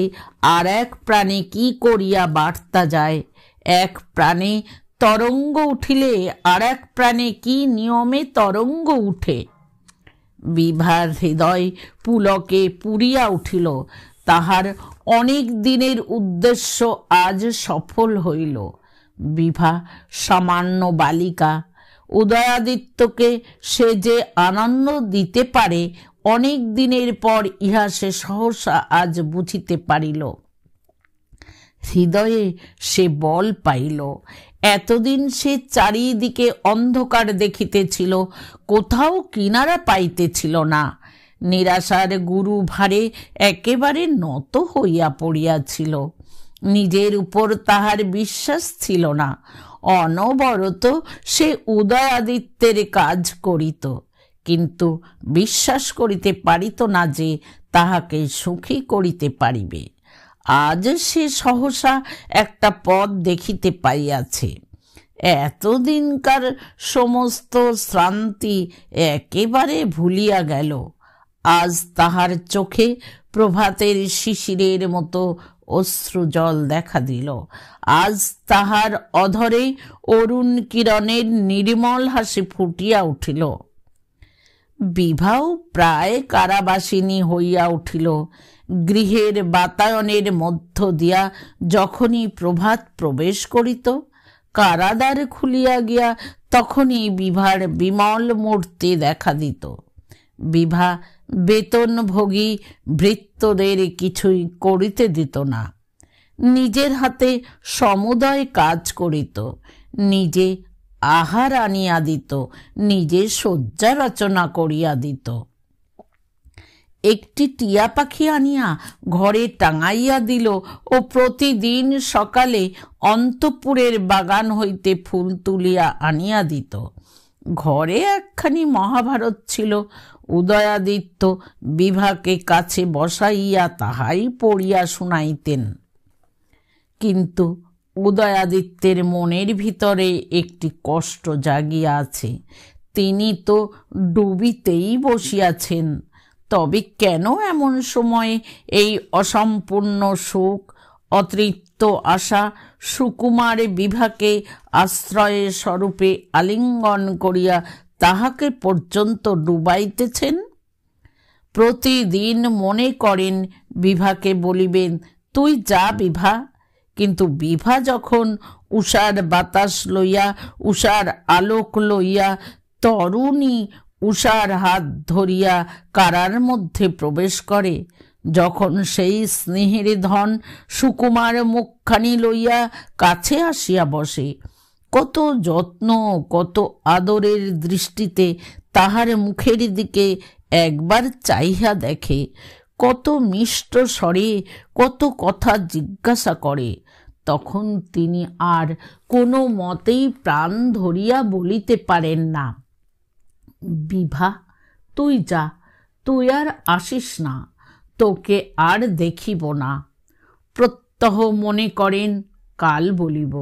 আর এক প্রাণে কি করিয়া বার্তা যায়, এক প্রাণে তরঙ্গ উঠিলে আর এক প্রাণে কি নিয়মে তরঙ্গ উঠে। বিভার হৃদয় পুলকে পুরিয়া উঠিল। তাহার অনেক দিনের উদ্দেশ্য আজ সফল হইল। বিভা সামান্য বালিকা, উদয়াদিত্যকে সে যে আনন্দ দিতে পারে, অনেক দিনের পর ইহা সে সহসা আজ বুঝিতে পারিল। হৃদয়ে সে বল পাইল। এতদিন সে চারিদিকে অন্ধকার দেখিতেছিল, কোথাও কিনারা পাইতেছিল না। নিরাশার গুরু ভারে একেবারে নত হইয়া পড়িয়াছিল। নিজের উপর তাহার বিশ্বাস ছিল না। অনবরত সে উদয়াদিত্যের কাজ করিত, কিন্তু বিশ্বাস করিতে পারিত না যে তাহাকে সুখী করিতে পারিবে। আজ সে সহসা একটা পথ দেখিতে পাইয়াছে। এতদিনকার সমস্ত শ্রান্তি একেবারে ভুলিয়া গেল। আজ তাহার চোখে প্রভাতের শিশিরের মতো অশ্রুজল দেখা দিল। আজ তাহার অধরে অরুণ কিরণের নির্মল হাসি ফুটিয়া উঠিল। বিভাও প্রায় কারাবাসিনী হইয়া উঠিল। গৃহের বাতায়নের মধ্য দিয়া যখনই প্রভাত প্রবেশ করিত, কারাদ্বার খুলিয়া গিয়া তখনই বিভার বিমল মূর্তি দেখা দিত। বিভা বেতনভোগী ভৃত্যদের কিছুই করিতে দিত না। নিজের হাতে সমুদয় কাজ করিত, নিজে আহার আনিয়া দিত, নিজে শয্যা রচনা করিয়া দিত। একটি টিয়া পাখি আনিয়া ঘরে টাঙাইয়া দিল ও প্রতিদিন সকালে অন্তঃপুরের বাগান হইতে ফুল তুলিয়া আনিয়া দিত। ঘরে একখানি মহাভারত ছিল। উদয়াদিত্য বিভাকে কাছে বসাইয়া তাহাই পড়িয়া শুনাইতেন। কিন্তু উদয়াদিত্যের মনের ভিতরে একটি কষ্ট জাগিয়া আছে। তিনি তো ডুবিতেই বসিয়াছেন, তবে কেন এমন সময়ে এই অসম্পূর্ণ সুখ, অতৃপ্ত আশা সুকুমার বিভাকে আশ্রয় স্বরূপে আলিঙ্গন করিয়া তাহাকে পর্যন্ত ডুবাইতেছেন? প্রতিদিন মনে করেন বিভাকে বলিবেন, তুই যা বিভা। কিন্তু বিভা যখন উষার বাতাস লইয়া, উষার আলোক লইয়া, তরুণী উষার হাত ধরিয়া কারার মধ্যে প্রবেশ করে, যখন সেই স্নেহের ধন সুকুমার মুখখানি লইয়া কাছে আসিয়া বসে, কত যত্ন কত আদরের দৃষ্টিতে তাহার মুখের দিকে একবার চাহিয়া দেখে, কত মিষ্ট স্বরে কত কথা জিজ্ঞাসা করে, তখন তিনি আর কোনো মতেই প্রাণ ধরিয়া বলিতে পারেন না, বিভা তুই যা, তুই আর আসিস না, তোকে আর দেখিব না। প্রত্যহ মনে করেন কাল বলিব,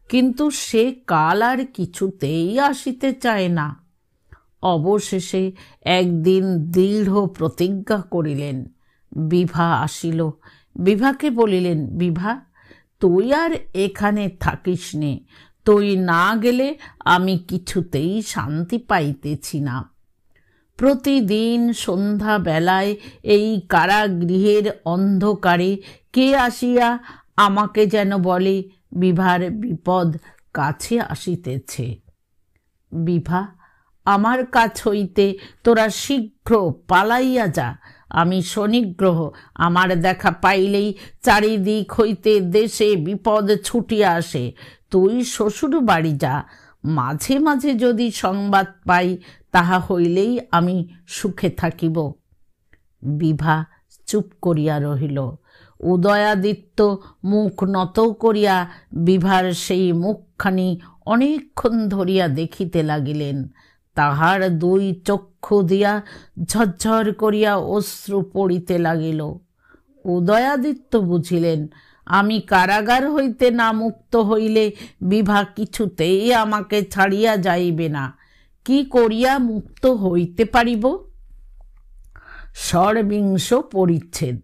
কিন্তু সে কাল আর কিছুতেই আসিতে চায় না। অবশেষে একদিন দৃঢ় প্রতিজ্ঞা করিলেন। বিভা আসিল। বিভাকে বলিলেন, বিভা তুই আর এখানে থাকিস নে, তুই না গেলে আমি কিছুতেই শান্তি পাইতেছি না। প্রতিদিন সন্ধ্যা বেলায় এই কারাগৃহের অন্ধকারে কে আসিয়া আমাকে যেন বলে, বিভার বিপদ কাছে আসিতেছে। বিভা, আমার কাছ হইতে তোরা শীঘ্র পালাইয়া যা। আমি শনিগ্রহ, আমার দেখা পাইলেই চারিদিক হইতে দেশে বিপদ ছুটিয়া আসে। তুই শ্বশুর বাড়ি যা, মাঝে মাঝে যদি সংবাদ পাই তাহা হইলেই আমি সুখে থাকিব। বিভা চুপ করিয়া রহিল। উদয়াদিত্য মুখ নত করিয়া বিভার সেই মুখখানি অনেকক্ষণ ধরিয়া দেখিতে লাগিলেন। তাহার দুই চক্ষু দিয়া ঝরঝর করিয়া অশ্রু পড়িতে লাগিল। উদয়াদিত্য বুঝিলেন, আমি কারাগার হইতে না মুক্ত হইলে বিভা কিছুতেই আমাকে ছাড়িয়া যাইবে না। কি করিয়া মুক্ত হইতে পারিব? ষড়বিংশ পরিচ্ছেদ।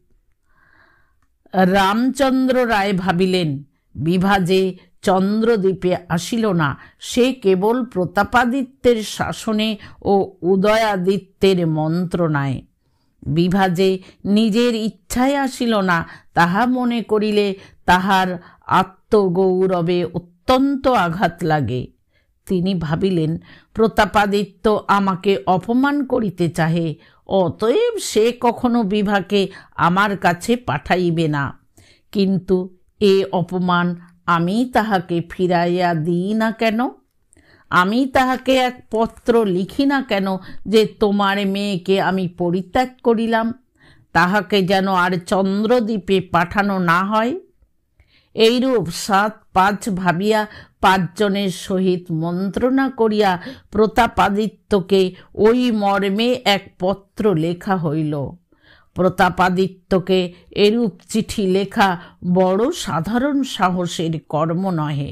রামচন্দ্র রায় ভাবিলেন, বিভা যে চন্দ্রদ্বীপে আসিল না, সে কেবল প্রতাপাদিত্যের শাসনে ও উদয়াদিত্যের মন্ত্রণায়। বিভা যে নিজের ইচ্ছায় আসিল না, তাহা মনে করিলে তাহার আত্মগৌরবে অত্যন্ত আঘাত লাগে। তিনি ভাবিলেন, প্রতাপাদিত্য আমাকে অপমান করিতে চাহে, অতএব সে কখনো বিভাকে আমার কাছে পাঠাইবে না। কিন্তু এ অপমান আমি তাহাকে ফিরাইয়া দিই না কেন? আমি তাহাকে এক পত্র লিখি না কেন যে তোমার মেয়েকে আমি পরিত্যাগ করিলাম, তাহাকে যেন আর চন্দ্রদ্বীপে পাঠানো না হয়? এইরূপ 7-5 ভাবিয়া 5 জনের সহিত মন্ত্রণা করিয়া প্রতাপাদিত্যকে ওই মর্মে এক পত্র লেখা হইল। প্রতাপাদিত্যকে এরূপ চিঠি লেখা বড় সাধারণ সাহসের কর্ম নহে।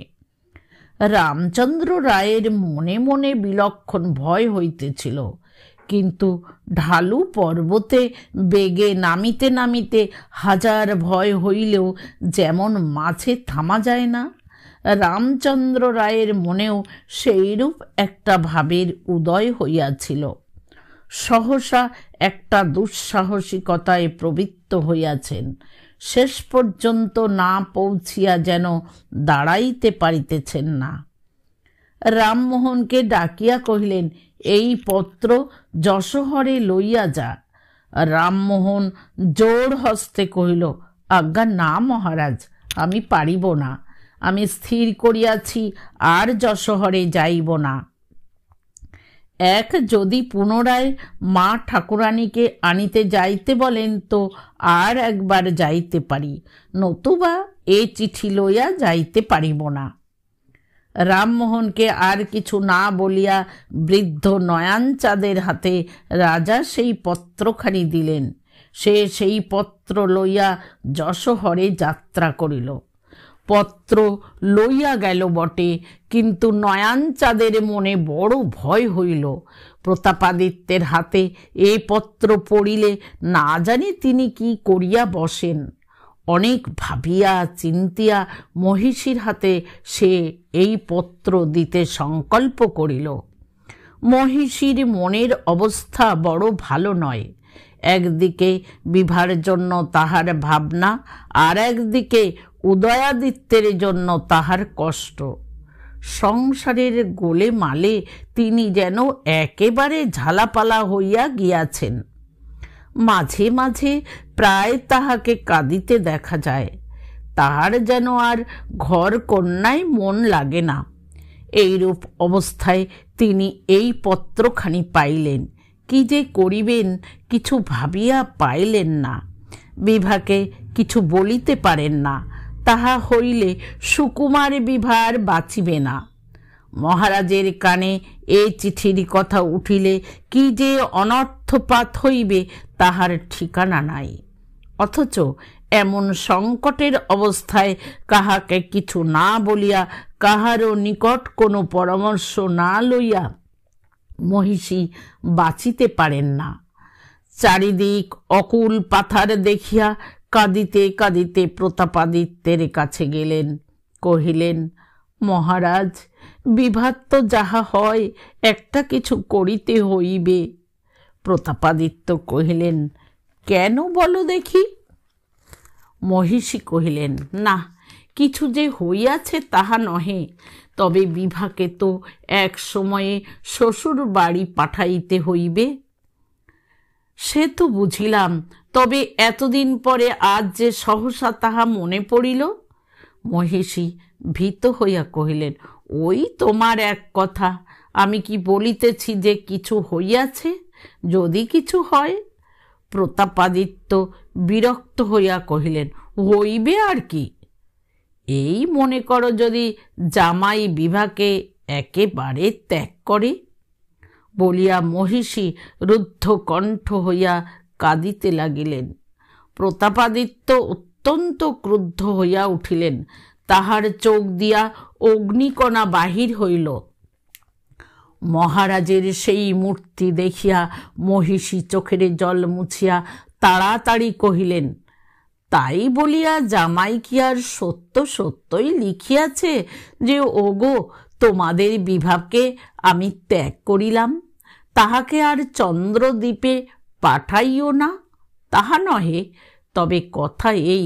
রামচন্দ্র রায়ের মনে মনে বিলক্ষণ ভয় হইতেছিল, কিন্তু ঢালু পর্বতে বেগে নামিতে নামিতে হাজার ভয় হইলেও যেমন মাঝে থামা যায় না, রামচন্দ্র রায়ের মনেও সেইরূপ একটা ভাবের উদয় হইয়াছিল। সহসা একটা দুঃসাহসিকতায় প্রবৃত্ত হইয়াছেন। শেষ পর্যন্ত না পৌঁছিয়া যেন দাঁড়াইতে পারিতেছেন না। রামমোহনকে ডাকিয়া কহিলেন, এই পত্র যশোহরে লইয়া যা। রামমোহন জোর হস্তে কহিল, আজ্ঞা না মহারাজ, আমি পারিব না। আমি স্থির করিয়াছি আর যশোহরে যাইব না। যদি পুনরায় মা ঠাকুরানীকে আনিতে যাইতে বলেন তো আর একবার যাইতে পারি, নতুবা এ চিঠি লইয়া যাইতে পারিব না। রামমোহনকে আর কিছু না বলিয়া বৃদ্ধ নয়ানচাঁদের হাতে রাজা সেই পত্রখানি দিলেন। সে সেই পত্র লইয়া যশোহরে যাত্রা করিল। পত্র লইয়া গেল বটে, কিন্তু নয়ানচাঁদের মনে বড় ভয় হইল। প্রতাপাদিত্যের হাতে এই পত্র পড়িলে না জানি তিনি কি করিয়া বসেন। অনেক ভাবিয়া চিন্তিয়া মহিষীর হাতে সে এই পত্র দিতে সংকল্প করিল। মহিষীর মনের অবস্থা বড় ভালো নয়। একদিকে বিভার জন্য তাহার ভাবনা, আর একদিকে উদয়াদিত্যের জন্য তাহার কষ্ট। সংসারের গোলে মালে তিনি যেন একেবারে ঝালাপালা হইয়া গিয়াছেন। মাঝে মাঝে প্রায় তাহাকে কাঁদিতে দেখা যায়। তাহার যেন আর ঘর কন্যায় মন লাগে না। এইরূপ অবস্থায় তিনি এই পত্রখানি পাইলেন। কি যে করিবেন কিছু ভাবিয়া পাইলেন না। বিভাকে কিছু বলিতে পারেন না। তাহা হইলে সুকুমার বিভার বাঁচিবে না। মহারাজের কানে এ চিঠির কথা উঠিলে কি যে অনর্থপাত হইবে তাহার ঠিকানা নাই। অথচ এমন সংকটের অবস্থায় কাহাকে কিছু না বলিয়া, কাহারও নিকট কোনো পরামর্শ না লইয়া মহিষী বাঁচিতে পারেন না। চারিদিক অকুল পাথার দেখিয়া কাঁদিতে কাঁদিতে প্রতাপাদিত্যের কাছে গেলেন। কহিলেন, মহারাজ, বিভার তো যাহা হয় একটা কিছু করিতে হইবে। প্রতাপাদিত্য কহিলেন, কেন বলো দেখি? মহিষী কহিলেন, না, কিছু যে হইয়াছে তাহা নহে, তবে বিভাকে তো এক সময়ে শ্বশুর বাড়ি পাঠাইতে হইবে। সে তো বুঝিলাম, তবে এতদিন পরে আজ যে সহসা তাহা মনে পড়িল। মহিষী ভীত হইয়া কহিলেন, ওই তোমার এক কথা, আমি কি বলিতেছি যে কিছু হইয়াছে? যদি কিছু হয়। প্রতাপাদিত্য বিরক্ত হইয়া কহিলেন, হইবে আর কি? এই মনে করো যদি জামাই বিভাকে একেবারে ত্যাগ করে। বলিয়া মহিষী রুদ্ধ কণ্ঠ হইয়া কাঁদিতে লাগিলেন। প্রতাপাদিত্য অত্যন্ত ক্রুদ্ধ হইয়া উঠিলেন। তাহার চোখ দিয়া অগ্নিকণা বাহির হইল। মহারাজের সেই মূর্তি দেখিয়া মহিষী চোখের জল মুছিয়া তাড়াতাড়ি কহিলেন, তাই বলিয়া জামাই কি আর সত্য সত্যই লিখিয়াছে যে ওগো, তোমাদের বিভাকে আমি ত্যাগ করিলাম, তাহাকে আর চন্দ্রদ্বীপে পাঠাইও না? তাহা নহে, তবে কথা এই,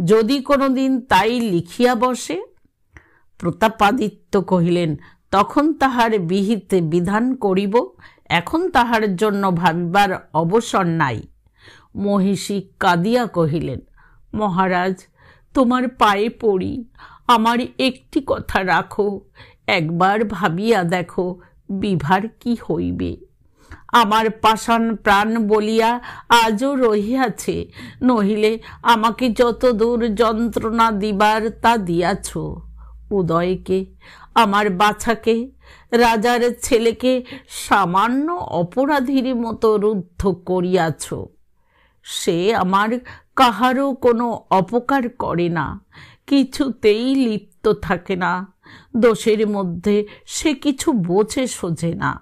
যদি কোনোদিন তাই লিখিয়া বসে। প্রতাপাদিত্য কহিলেন, তখন তাহার বিহিত বিধান করিব, এখন তাহার জন্য ভাবিবার অবসর নাই। মহিষী কাঁদিয়া কহিলেন, মহারাজ, তোমার পায়ে পড়ি, আমার একটি কথা রাখো। একবার ভাবিয়া দেখো বিভার কি হইবে। আমার পাষাণ প্রাণ বলিয়া আজও রহিয়াছে, নহিলে আমাকে যত দূর যন্ত্রণা দিবার তা দিয়াছ। উদয়কে, আমার বাছাকে, রাজার ছেলেকে সামান্য অপরাধীর মতো রুদ্ধ করিয়াছ। সে আমার কাহারও কোনো অপকার করে না, কিছুতেই লিপ্ত থাকে না। দোষের মধ্যে সে কিছু বোঝে সোঝে না।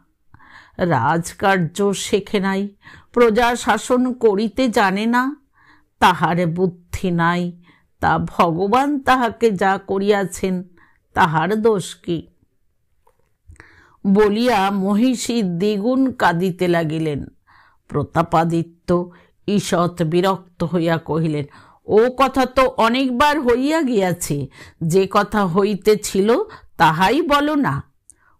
রাজকার্য শেখে নাই, প্রজা শাসন করিতে জানে না, তাহার বুদ্ধি নাই। তা ভগবান তাহাকে যা করিয়াছেন, তাহার দোষ কি? বলিয়া মহিষী দ্বিগুণ কাঁদিতে লাগিলেন। প্রতাপাদিত্য ঈষৎ বিরক্ত হইয়া কহিলেন, ও কথা তো অনেকবার হইয়া গিয়াছে, যে কথা হইতেছিল তাহাই বলো না।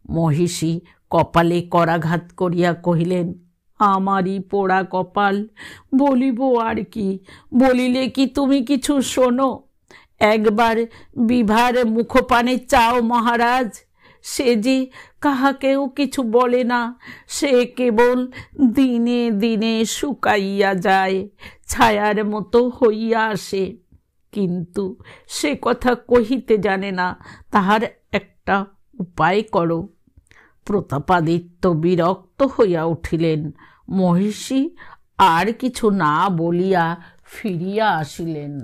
মহিষী কপালে করাঘাত করিয়া কহিলেন, আমারই পোড়া কপাল, বলিব আর কি? বলিলে কি তুমি কিছু শোনো? একবার বিভার মুখপানে চাও মহারাজ। সে যে কাহাকেও কিছু বলে না, সে কেবল দিনে দিনে শুকাইয়া যায়, ছায়ার মতো হইয়া আসে, কিন্তু সে কথা কহিতে জানে না। তাহার একটা উপায় করো। প্রতাপাদিত্য বিরক্ত হইয়া উঠিলেন। মহিষী আর কিছু না বলিয়া ফিরিয়া আসিলেন।